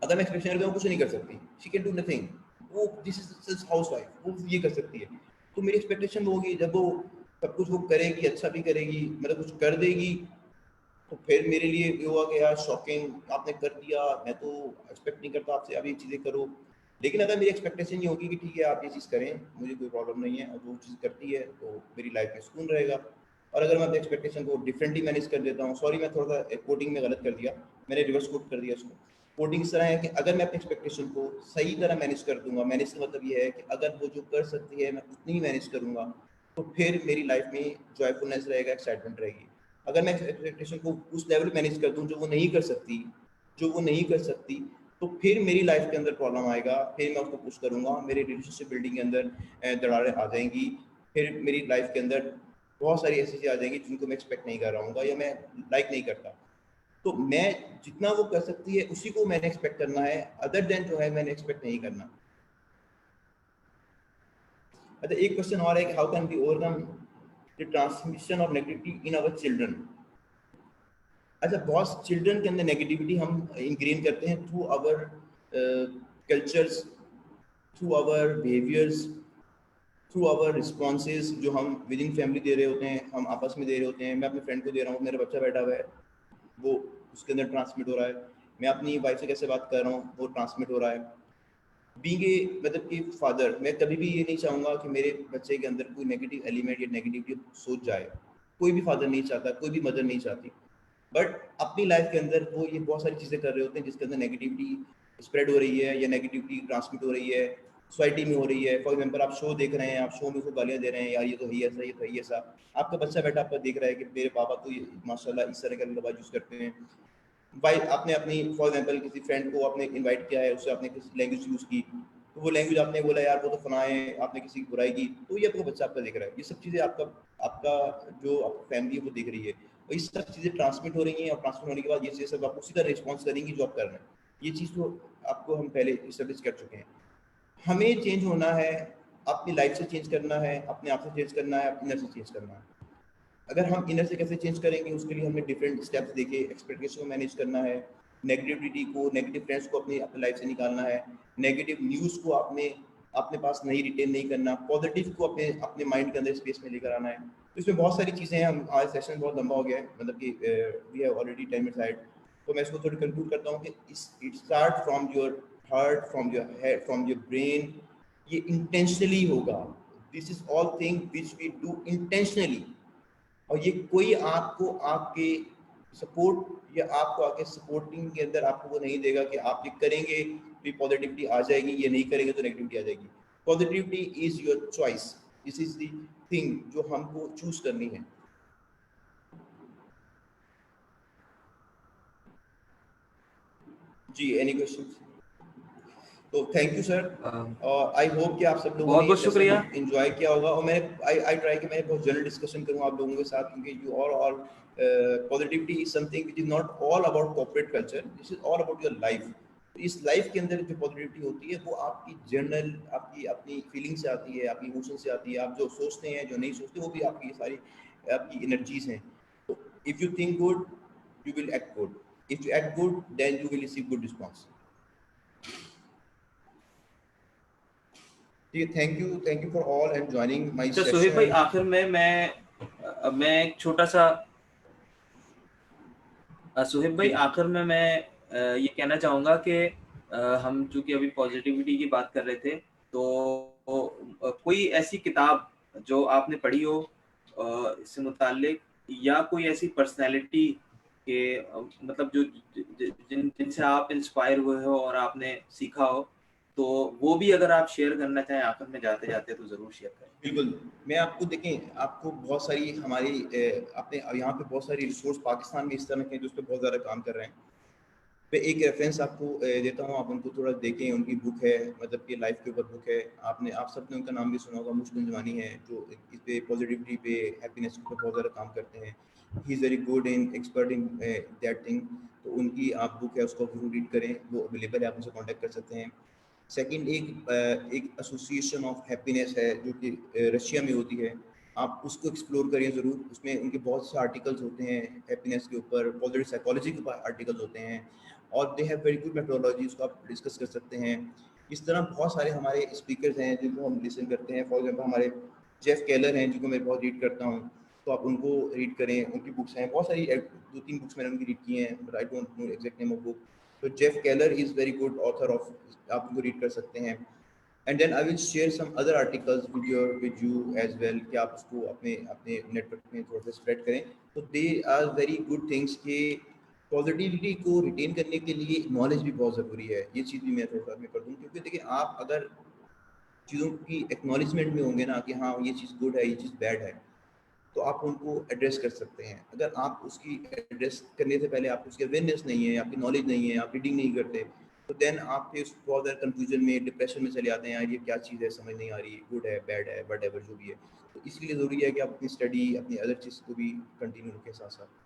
अगर मैं एक्सपेक्टेशन रखता हूँ कुछ नहीं कर सकती, शी कैन डू नथिंग, वो दिस इज हाउस वाइफ, वो ये कर सकती है, तो मेरी एक्सपेक्टेशन वो होगी जब वो सब कुछ वो करेगी, अच्छा भी करेगी, मतलब कुछ कर देगी, तो फिर मेरे लिए ये हुआ कि यार शॉकिंग आपने कर दिया, मैं तो एक्सपेक्ट नहीं करता आपसे, आप ये चीज़ें करो, लेकिन अगर मेरी एक्सपेक्टेशन ये होगी कि ठीक है आप ये चीज़ करें, मुझे कोई प्रॉब्लम नहीं है, और वो चीज़ करती है तो मेरी लाइफ में सुकून रहेगा, और अगर मैं अपनी एक्सपेक्टेशन को डिफरेंटली मैनेज कर देता हूँ, सॉरी मैं थोड़ा सा कोडिंग में गलत कर दिया, मैंने रिवर्स कोड कर दिया उसको, कोडिंग इस तरह है कि अगर मैं अपनी एक्सपेक्टेशन को सही तरह मैनेज कर दूंगा, मैनेज का मतलब ये है कि अगर वो जो कर सकती है मैं उतनी ही मैनेज करूंगा, तो फिर मेरी लाइफ में जॉयफुलनेस रहेगा, एक्साइटमेंट रहेगी। अगर मैं एक्सपेक्टेशन को उस लेवल मैनेज कर दूं जो वो नहीं कर सकती, तो फिर मेरी लाइफ के अंदर प्रॉब्लम आएगा, फिर मैं उसको पुश करूंगा, मेरे रिलेशनशिप बिल्डिंग के अंदर दरारें आ जाएंगी, फिर मेरी लाइफ के अंदर बहुत सारी ऐसी चीज़ें आ जाएंगी जिनको मैं एक्सपेक्ट नहीं कर रहा हूँ या मैं लाइक नहीं करता, तो मैं जितना वो कर सकती है उसी को मैंने एक्सपेक्ट करना है, अदर देन जो है मैंने एक्सपेक्ट नहीं करना। अच्छा, एक क्वेश्चन और है कि how can be overcome the transmission of negativity in our children. अच्छा, बहुत चिल्ड्रन के अंदर नेगेटिविटी हम इंग्रेन करते हैं through our cultures, through our behaviours, through our responses जो हम विद इन फैमिली दे रहे होते हैं, हम आपस में दे रहे होते हैं, मैं अपने फ्रेंड को दे रहा हूँ, मेरा बच्चा बैठा हुआ है, वो उसके अंदर ट्रांसमिट हो रहा है, मैं अपनी वाइफ से कैसे बात कर रहा हूँ वो ट्रांसमिट हो रहा है। बीइंग ए मतलब कि फादर, मैं कभी भी ये नहीं चाहूँगा कि मेरे बच्चे के अंदर कोई नेगेटिव एलिमेंट या नेगेटिव सोच जाए, कोई भी फादर नहीं चाहता, कोई भी मदर नहीं चाहती, बट अपनी लाइफ के अंदर वो ये बहुत सारी चीज़ें कर रहे होते हैं जिसके अंदर नेगेटिविटी स्प्रेड हो रही है या नेगेटिविटी ट्रांसमिट हो रही है, सोसाइटी में हो रही है। फॉर एग्जांपल आप शो देख रहे हैं, आप शो में उसको गालियाँ दे रहे हैं, यार ये तो है ही ऐसा, ये तो है ही ऐसा, आपका बच्चा बैठा आपका देख रहा है कि मेरे पापा तो ये माशाल्लाह इस तरह का लफ्ज़ यूज़ करते हैं, भाई आपने अपनी फॉर एग्जांपल किसी फ्रेंड को आपने इनवाइट किया है, उससे आपने किसी लैंग्वेज यूज़ की, तो वो लैंग्वेज आपने बोला यार वो तो फना है, आपने किसी की बुराई की, तो ये आपका बच्चा आपका देख रहा है, ये सब चीज़ें आपका आपका जो आपकी फैमिली है वो देख रही है, और ये सब चीज़ें ट्रांसमिट हो रही हैं, और ट्रांसमिट होने के बाद ये चीज़ें सब आप उसी तरह रिस्पॉन्स करेंगी जो आप कर रहे हैं। ये चीज़ तो आपको हम पहले इस्टेब्लिश कर चुके हैं। हमें चेंज होना है, अपनी लाइफ से चेंज करना है, अपने आप से चेंज करना है, अपने इनर से चेंज करना है। अगर हम इनर से कैसे चेंज करेंगे, उसके लिए हमें डिफरेंट स्टेप्स देके एक्सपेक्टेशन को मैनेज करना है, नेगेटिविटी को, नेगेटिव फ्रेंड्स को अपनी अपनी लाइफ से निकालना है, नेगेटिव न्यूज़ को अपने अपने पास नहीं रिटेन नहीं करना, पॉजिटिव को अपने अपने माइंड के अंदर स्पेस में लेकर आना है। तो इसमें बहुत सारी चीज़ें हैं। हम आज सेशन बहुत लंबा हो गया है, मतलब कि we have already time aside. तो मैं इसको थोड़ी कंक्लूड करता हूँ कि it start from your heart, from your head, from your brain. ये इंटेंशनली होगा। This is all thing which we do intentionally. और ये कोई आपको आपके सपोर्ट या आपको आके सपोर्टिंग के अंदर आपको वो नहीं देगा कि आप ये करेंगे तो पॉजिटिविटी आ जाएगी, ये नहीं करेंगे तो नेगेटिविटी आ जाएगी। Positivity is your choice. This is the thing जो हमको चूज करनी है। जी, एनी क्वेश्चंस? तो थैंक यू सर, और आई होप कि आप सब लोगों बहुत ने बहुत शुक्रिया। एंजॉय किया होगा। और मैंने आई ट्राई कि मैं बहुत जनरल डिस्कशन करूं आप लोगों के साथ, क्योंकि you all positivity is something which is not all about corporate culture, this is all about your life. इस लाइफ के अंदर जो पॉजिटिविटी होती है वो आपकी जनरल, आपकी अपनी फीलिंग से आती है, आपकी इमोशन से आती है। आप जो सोचते हैं, जो नहीं सोचते, वो भी आपकी सारी आपकी एनर्जीज हैं। तो if you think good, you will act good. If you act good, then you will receive good response. ठीक है, thank you for all and joining my अच्छा सुहेब भाई, सेशन। आखिर में मैं एक छोटा सा सुहेब भाई, आखिर में मैं ये कहना चाहूँगा कि हम चूँकि अभी पॉजिटिविटी की बात कर रहे थे, तो कोई ऐसी किताब जो आपने पढ़ी हो इससे मुताल्लिक, या कोई ऐसी पर्सनैलिटी के मतलब जो जिनसे आप इंस्पायर हुए हो और आपने सीखा हो, तो वो भी अगर आप शेयर करना चाहें आखिर में जाते-जाते, तो ज़रूर शेयर करें। बिल्कुल, मैं आपको देखें, आपको बहुत सारी हमारी अपने यहाँ पे बहुत सारी रिसोर्स पाकिस्तान में इस तरह के हैं जो उस पे बहुत ज़्यादा काम कर रहे हैं। मैं एक रेफरेंस आपको देता हूँ, आप उनको थोड़ा देखें। उनकी बुक है, मतलब कि लाइफ के ऊपर बुक है। आप सबने उनका नाम भी सुना होगा, मुश्किल जवानी है, जो इस पे पॉजिटिविटी पे, हैप्पीनेस के ऊपर बहुत ज़्यादा काम करते हैं। He is very good in expert in that thing. तो उनकी आप बुक है, उसको जरूर रीड करें, वो अवेलेबल है, आप उनसे कॉन्टैक्ट कर सकते हैं। सेकंड, एक एसोसिएशन ऑफ हैप्पीनेस है जो कि रशिया में होती है, आप उसको एक्सप्लोर करिए ज़रूर। उसमें उनके बहुत से आर्टिकल्स होते हैं हैप्पीनेस के ऊपर, पॉजिटिव साइकोलॉजी के ऊपर आर्टिकल्स होते हैं, और they have very good methodology, उसको आप डिस्कस कर सकते हैं। इस तरह बहुत सारे हमारे स्पीकर्स हैं जिनको हम लिसन करते हैं। फॉर एग्जाम्पल हमारे जेफ केलर हैं, जिनको मैं बहुत रीड करता हूँ, तो आप उनको रीड करें। उनकी बुक्स हैं बहुत सारी, 2-3 बुक्स मैंने उनकी रीड की हैं, but I don't know exact name of book. तो Jeff Keller is very good author of, आप उनको रीड कर सकते हैं। And then I will share some other articles with you as well, कि आप उसको अपने अपने नेटवर्क में थोड़ा सा स्प्रेड करें। तो they are very good things कि पॉजिटिविटी को रिटेन करने के लिए नॉलेज भी बहुत ज़रूरी है। ये चीज़ भी मैं थोड़ा सा मैं कर दूँ, क्योंकि देखिए, आप अगर चीज़ों की एक्नॉलेजमेंट में होंगे ना कि हाँ ये चीज़ गुड है, ये चीज़ बैड है, तो आप उनको एड्रेस कर सकते हैं। अगर आप उसकी एड्रेस करने से पहले आपको उसकी अवेयरनेस नहीं है, आपकी नॉलेज नहीं है, आप रीडिंग नहीं करते, तो देन आप फिर बहुत ज़्यादा कन्फ्यूजन में, डिप्रेशन में चले जाते हैं। यार ये क्या चीज़ है, समझ नहीं आ रही, गुड है, बैड है, वट एवर जो भी है। तो इसलिए ज़रूरी है कि आप अपनी स्टडी, अपनी अदर चीज़ को भी कंटिन्यू रखें साथ साथ।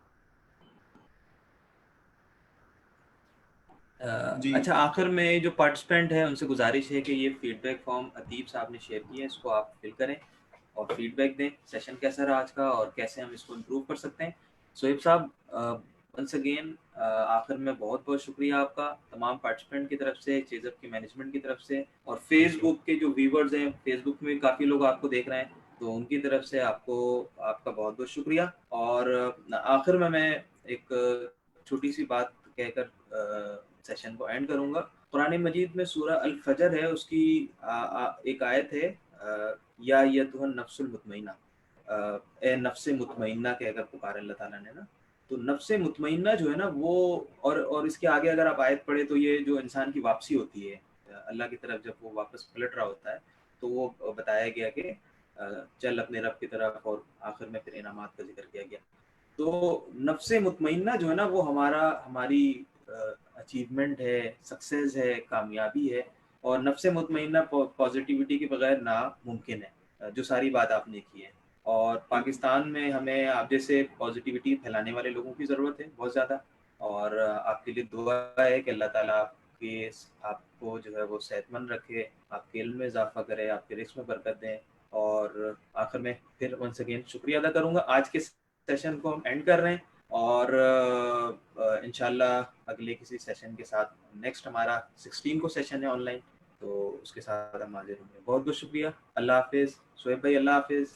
जी, अच्छा, आखिर में जो पार्टिसिपेंट है उनसे गुजारिश है कि ये फीडबैक फॉर्म अतीब साहब ने शेयर किया है, इसको आप फिल करें और फीडबैक दें, सेशन कैसा रहा आज का और कैसे हम इसको इम्प्रूव कर सकते हैं। सोहेब साहब, वंस अगेन आखिर में बहुत बहुत शुक्रिया आपका, तमाम पार्टिसिपेंट की तरफ से, चेज़अप की मैनेजमेंट की तरफ से, और फेसबुक के जो व्यूवर्स हैं, फेसबुक में काफ़ी लोग आपको देख रहे हैं, तो उनकी तरफ से आपको आपका बहुत बहुत शुक्रिया। और आखिर में मैं एक छोटी सी बात कहकर सेशन को एंड करूंगा। कुरान मजीद में सूरह अल फजर है, उसकी एक आयत है, या अय्युहन नफ्सुल मुतमइन्ना, ए नफ्स मुतमइन्ना कहकर पुकारा अल्लाह ताला ने ना। तो नफ्स मुतमइन्ना जो है ना वो, और इसके आगे अगर आप आयत पढ़े तो ये जो इंसान की वापसी होती है अल्लाह की तरफ, जब वो वापस पलट रहा होता है, तो वो बताया गया कि चल अपने रब की तरफ, और आखिर में फिर इनामात का जिक्र किया गया। तो नफ्स मुतमइन्ना जो है ना वो हमारी अचीवमेंट है, सक्सेस है, कामयाबी है। और नफ्स मुतमइन्ना पॉजिटिविटी के बगैर नामुमकिन है, जो सारी बात आपने की है। और बिल्कुल। पाकिस्तान में हमें आप जैसे पॉजिटिविटी फैलाने वाले लोगों की ज़रूरत है बहुत ज़्यादा। और आपके लिए दुआ है कि अल्लाह ताला आपकी कि आपको जो है वो सेहतमंद रखे, आपके इल्म में इजाफा करे, आपके रिस्क में बरकत दें। और आखिर में फिर वंस अगेन शुक्रिया अदा करूँगा। आज के सेशन को हम एंड कर रहे हैं और इंशाल्लाह अगले किसी सेशन के साथ, नेक्स्ट हमारा 16 को सेशन है ऑनलाइन, तो उसके साथ हम हाजिर होंगे। बहुत बहुत शुक्रिया। अल्लाह हाफिज़। शोएब भाई अल्लाह हाफिज़।